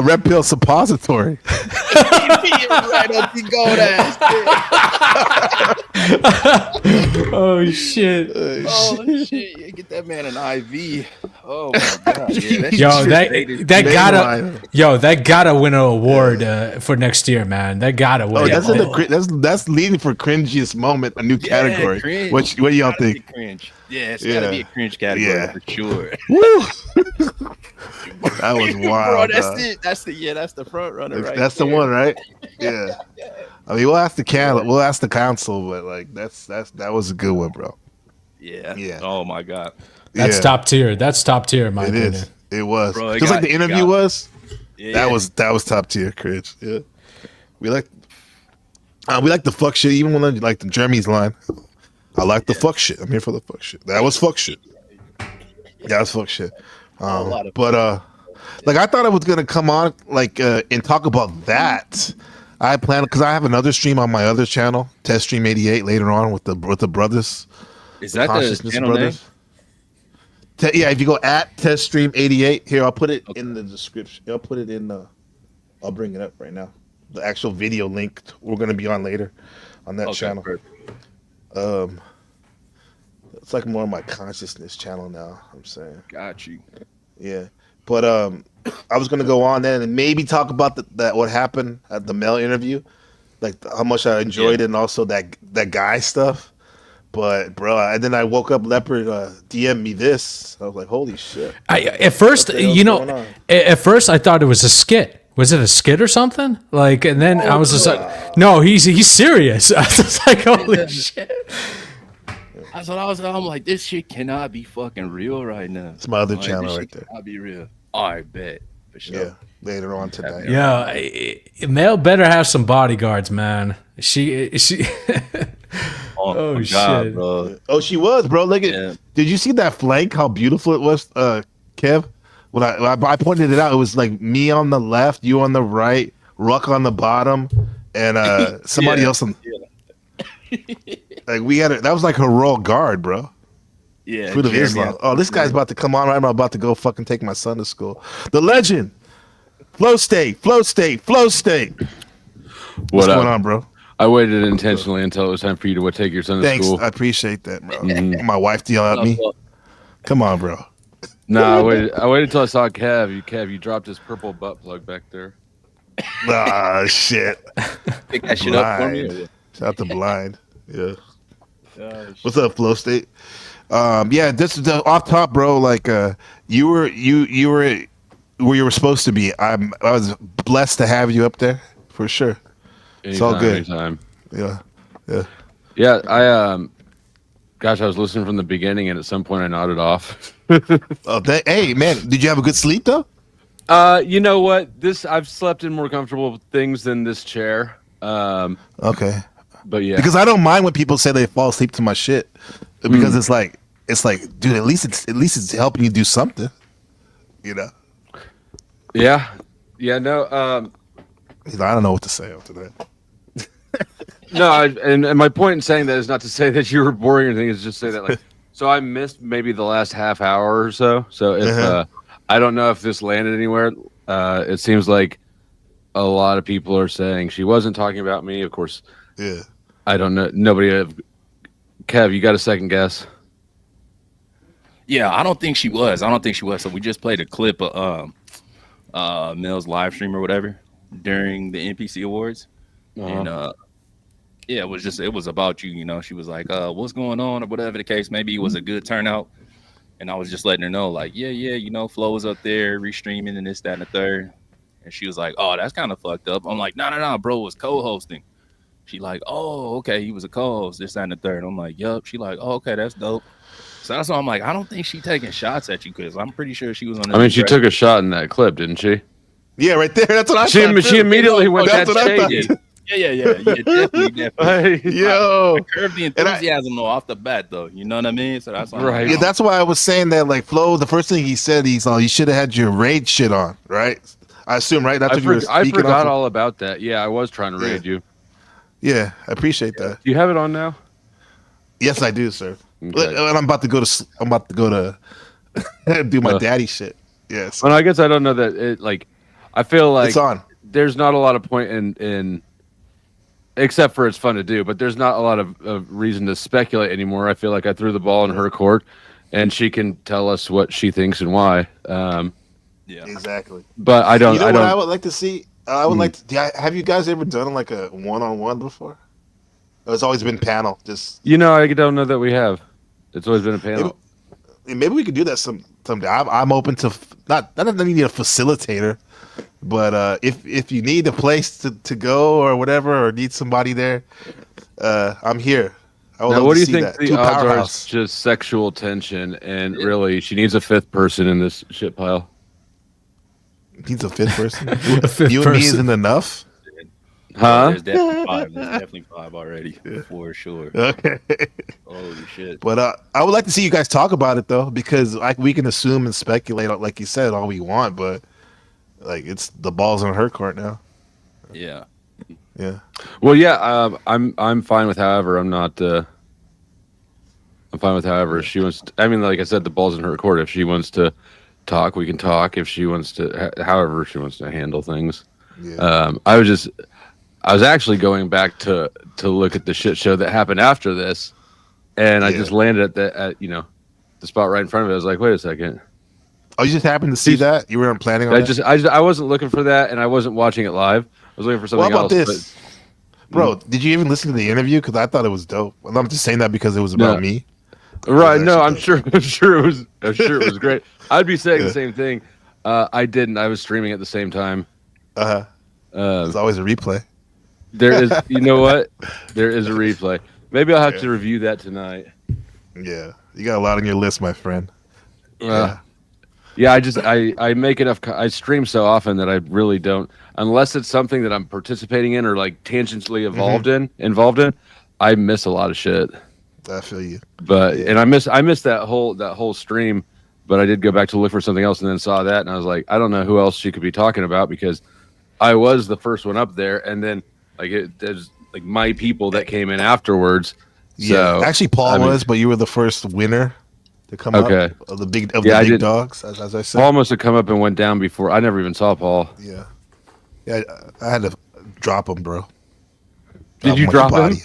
red pill suppository. Right up your gold ass. Oh shit! Oh shit! Yeah, get that man an IV. Oh my god! Yeah, that gotta win an award for next year, man. That gotta win. Oh, that's leading for cringiest moment, a new category. Cringe. What do y'all think? Cringe. Yeah, it's gotta be a cringe category for sure. Woo! That was wild. Bro, that's it. That's the front runner, right? That's the one, right? Yeah. I mean, we'll ask the council, but like that was a good one, bro. Yeah. Oh my god. That's top tier. That's top tier, in my opinion. Is. It was. Bro, just like the interview was. Yeah. That was top tier, cringe. Yeah. We like the fuck shit, even when like the Jeremy's line. I like the fuck shit. I'm here for the fuck shit. That was fuck shit. That was fuck shit. But like I thought I was gonna come on like and talk about that. I plan because I have another stream on my other channel, Test Stream 88, later on with the brothers. Is that the channel name? Yeah, if you go at Test Stream 88, here I'll put it in the description. I'll put it in. I'll bring it up right now. The actual video link we're gonna be on later on that channel. Perfect. It's like more of my consciousness channel now. I'm saying. Got you. Yeah, but I was gonna go on then and maybe talk about that what happened at the Mel interview, like how much I enjoyed it, and also that guy stuff. But bro, and then I woke up, Leopard DM'd me this. I was like, holy shit! At first I thought it was a skit. Was it a skit or something? Like, and then I was just like, no, he's serious. I was just like, holy shit. I'm like, this shit cannot be fucking real right now. It's my other channel right there. I'll be real. I bet. For sure. Yeah, later on tonight. Yeah, Mel better have some bodyguards, man. She. Oh shit, God, bro. Oh, she was, bro. Look at. Did you see that flank? How beautiful it was, Kev. When I pointed it out, it was like me on the left, you on the right, Ruck on the bottom, and somebody else on. Like we had that was like her royal guard, bro. Yeah. Fruit of Islam. Oh, this guy's about to come on. I'm about to go fucking take my son to school. The legend, Flow State. What's going on, bro? I waited intentionally until it was time for you to take your son to school. I appreciate that, bro. My wife to yell at me. Come on, bro. No, I waited until I saw Kev. You dropped his purple butt plug back there. Ah, shit. Pick that shit up for me. Shout out to Blind. Yeah. What's up, Flow State? Yeah, this is off top, bro. Like, you were where you were supposed to be. I was blessed to have you up there for sure. It's all good. Anytime. Yeah. Gosh, I was listening from the beginning, and at some point I nodded off. Hey, man, did you have a good sleep though? You know what? I've slept in more comfortable things than this chair. Okay. But yeah, because I don't mind when people say they fall asleep to my shit, because it's like, dude, at least it's helping you do something, you know? Yeah. No. I don't know what to say after that. No, and my point in saying that is not to say that you were boring or anything. Is just say that like, so I missed maybe the last half hour or so. So if I don't know if this landed anywhere. It seems like a lot of people are saying she wasn't talking about me. Of course. Yeah. I don't know. Nobody. Kev, you got a second guess? Yeah, I don't think she was. So we just played a clip of Mel's live stream or whatever during the NPC Awards, and yeah, it was about you. You know, she was like, "What's going on?" or whatever the case. Maybe it was a good turnout, and I was just letting her know, like, yeah, you know, Flo was up there restreaming and this, that, and the third, and she was like, "Oh, that's kind of fucked up." I'm like, "No, bro was co-hosting." She like, "Oh, okay, he was a co-host, this, that, and the third." I'm like, "Yup." She like, "Oh, okay, that's dope." So that's why I'm like, I don't think she taking shots at you, because I'm pretty sure she was on. I mean, she took a shot in that clip, didn't she? Yeah, right there. That's what I thought. She immediately went that shady. Yeah, definitely. Yo, I curbed the enthusiasm though off the bat, though. You know what I mean? So that's why right. Yeah, that's why I was saying that. Like, Flo, the first thing he said, you should have had your raid shit on, right? I assume, right? That's what you were speaking I forgot of. all about that. Yeah, I was trying to raid you. Yeah, I appreciate that. Do you have it on now? Yes, I do, sir. Okay. And I'm about to go to do my daddy shit. Yes. Well, I guess I don't know that it. Like, I feel like it's on. There's not a lot of point in except for it's fun to do, but there's not a lot of reason to speculate anymore. I feel like I threw the ball in her court, and she can tell us what she thinks and why. Yeah, exactly. But I don't. You know I what don't. I would like to see? I would like to. Have you guys ever done like a one-on-one before? It's always been panel. Just I don't know that we have. It's always been a panel. Maybe we could do that someday. I'm open to not that you need a facilitator, but if you need a place to go or whatever, or need somebody there, I'm here. Now, what do you think the odds are? It's just sexual tension, and really, she needs a fifth person in this shit pile. Needs a fifth person. You and me isn't enough. Huh? There's definitely five already for sure. Okay. Holy shit. But I would like to see you guys talk about it though, because we can assume and speculate, like you said, all we want, but like it's the ball's on her court now. Yeah. Yeah. Well, yeah. I'm fine with however. I'm not. I'm fine with however. If she wants to, I mean, like I said, the ball's in her court. If she wants to talk, we can talk. If she wants to, however she wants to handle things. Yeah. I was actually going back to look at the shit show that happened after this, and I just landed at the spot right in front of it. I was like, wait a second. Oh, you just happened to see that? You weren't planning on that? I wasn't looking for that, and I wasn't watching it live. I was looking for something else. What about this? Bro, did you even listen to the interview? Because I thought it was dope. And I'm just saying that because it was about me. Right? No, I'm sure it was great. I'd be saying the same thing. I didn't. I was streaming at the same time. There's always a replay. There is. You know what? There is a replay. Maybe I'll have to review that tonight. Yeah, you got a lot on your list, my friend. Yeah. I make enough. I stream so often that I really don't, unless it's something that I'm participating in or like tangentially involved in. I miss a lot of shit. I feel you. But and I miss that whole stream. But I did go back to look for something else and then saw that, and I was like, I don't know who else she could be talking about, because I was the first one up there, and then there's like my people that came in afterwards. Yeah, so, actually, Paul was, but you were the first winner to come up of the big dogs, as I said. Paul must have come up and went down before. I never even saw Paul. Yeah, I had to drop him, bro. Did you drop him?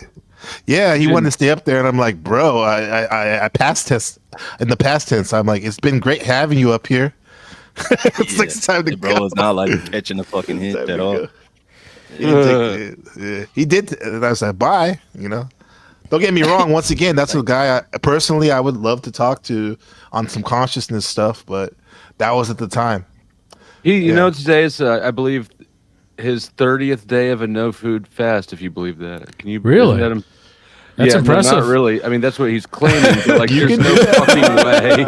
Yeah, he wanted to stay up there, and I'm like, bro, I passed test in the past tense. I'm like, it's been great having you up here. It's time to bro. Go. It's not like catching a fucking hit at all. He did. And I said, bye. Don't get me wrong. Once again, that's a guy personally I would love to talk to on some consciousness stuff, but that was at the time. You know, today is I believe his 30th day of a no food fast. If you believe that, can you really? That's impressive. No, not really. I mean, that's what he's claiming. But like, there's no fucking way.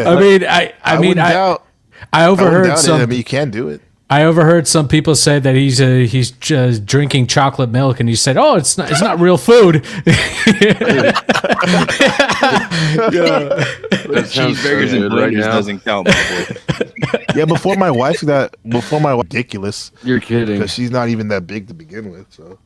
I mean, I overheard some. I mean, you can do it. I overheard some people say that he's just drinking chocolate milk, and he said, "Oh, it's not real food." Cheeseburgers and burgers doesn't count, my boy. Yeah, before my wife ridiculous. You're kidding. Because she's not even that big to begin with. So.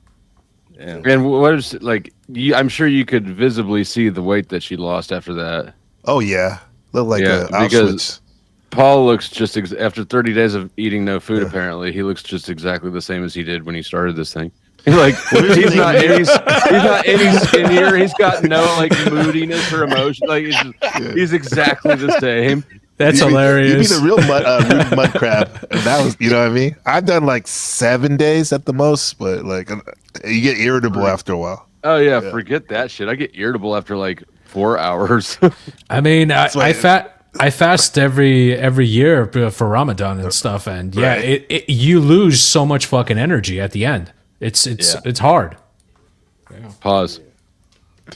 Yeah. And what is like? I'm sure you could visibly see the weight that she lost after that. Oh yeah, look like because Paul looks just after 30 days of eating no food. Apparently, he looks just exactly the same as he did when he started this thing. Like he's not any skinnier. He's got no like moodiness or emotion. Like he's exactly the same. That's hilarious. You'd be the real mud crab. That was, you know what I mean? I've done like 7 days at the most, but like you get irritable after a while. Oh yeah, forget that shit. I get irritable after like 4 hours. I mean, I fast every year for Ramadan and stuff, and you lose so much fucking energy at the end. It's hard. Yeah. Pause.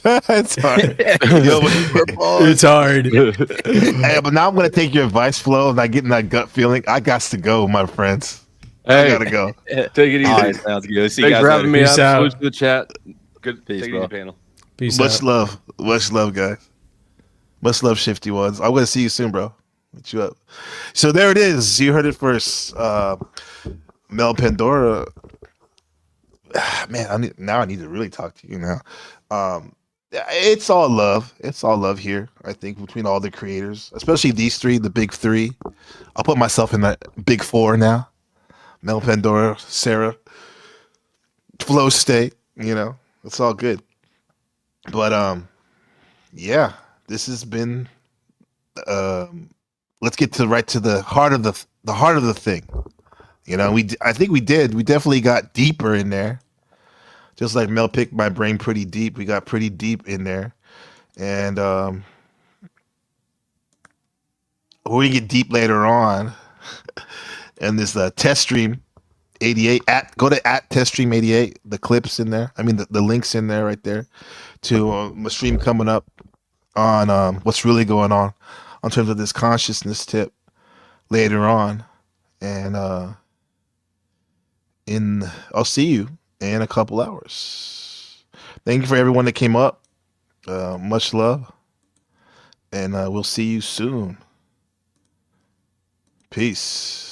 It's hard. It's hard. Hey, but now I'm gonna take your advice, Flo, and I get in that gut feeling. I got to go, my friends. I gotta go. Take it easy. All right, sounds good. See you Thanks guys for having me Peace up. out. Salute to the chat. Good. Peace, Take it bro. easy, panel. Peace Much out. love, guys. Much love, Shifty Ones. I'm gonna see you soon, bro. Put you up. So there it is. You heard it first. Mel Pandora. Man, I need to really talk to you now. It's all love. It's all love here, I think, between all the creators, especially these three, the big three. I'll put myself in that big four now. Mel Pandora, Sarah, Flow State, you know, it's all good. But yeah, this has been let's get to the heart of the thing. You know, I think we definitely got deeper in there. Just like Mel picked my brain pretty deep. We got pretty deep in there. And we're going to get deep later on. And this test stream 88, go to test stream 88, the clips in there. I mean, the links in there right there to a stream coming up on what's really going on in terms of this consciousness tip later on. And I'll see you in a couple hours. Thank you for everyone that came up. Much love. And we'll see you soon. Peace.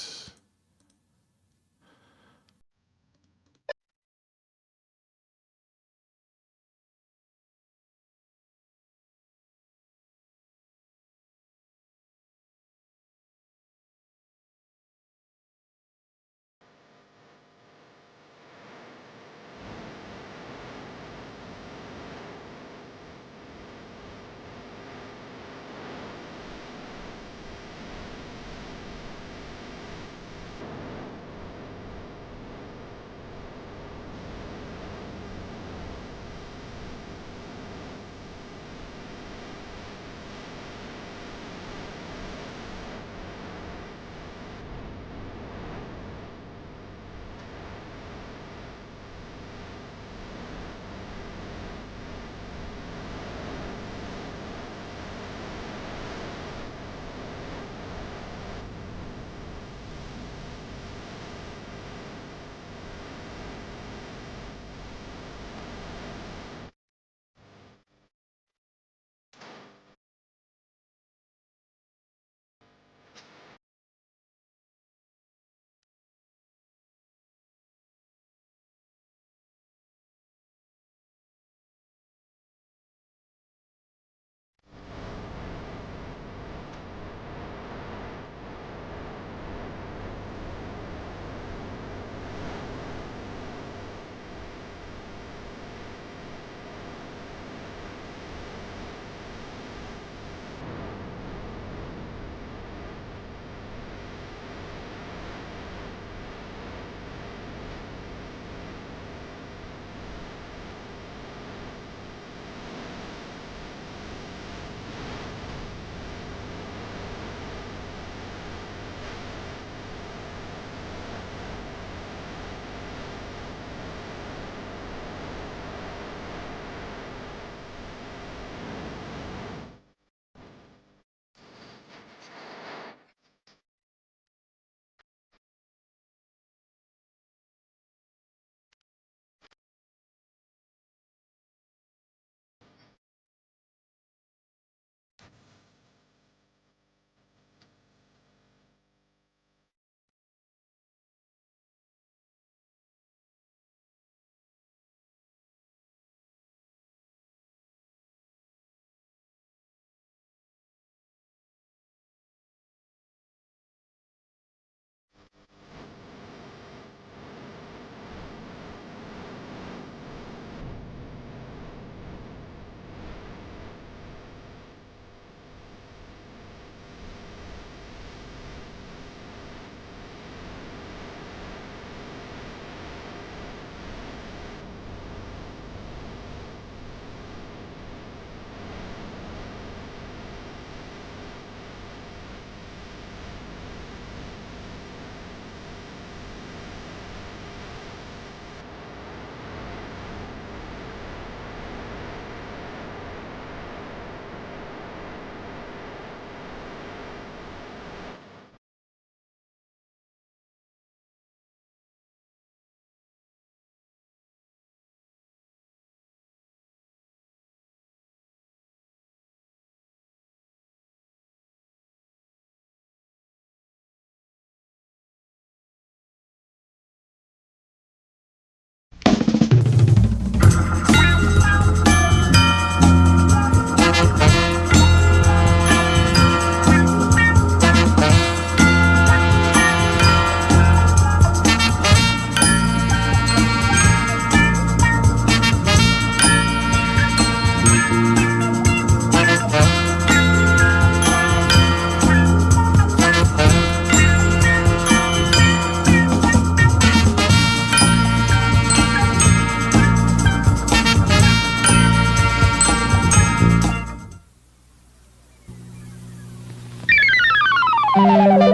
Bye.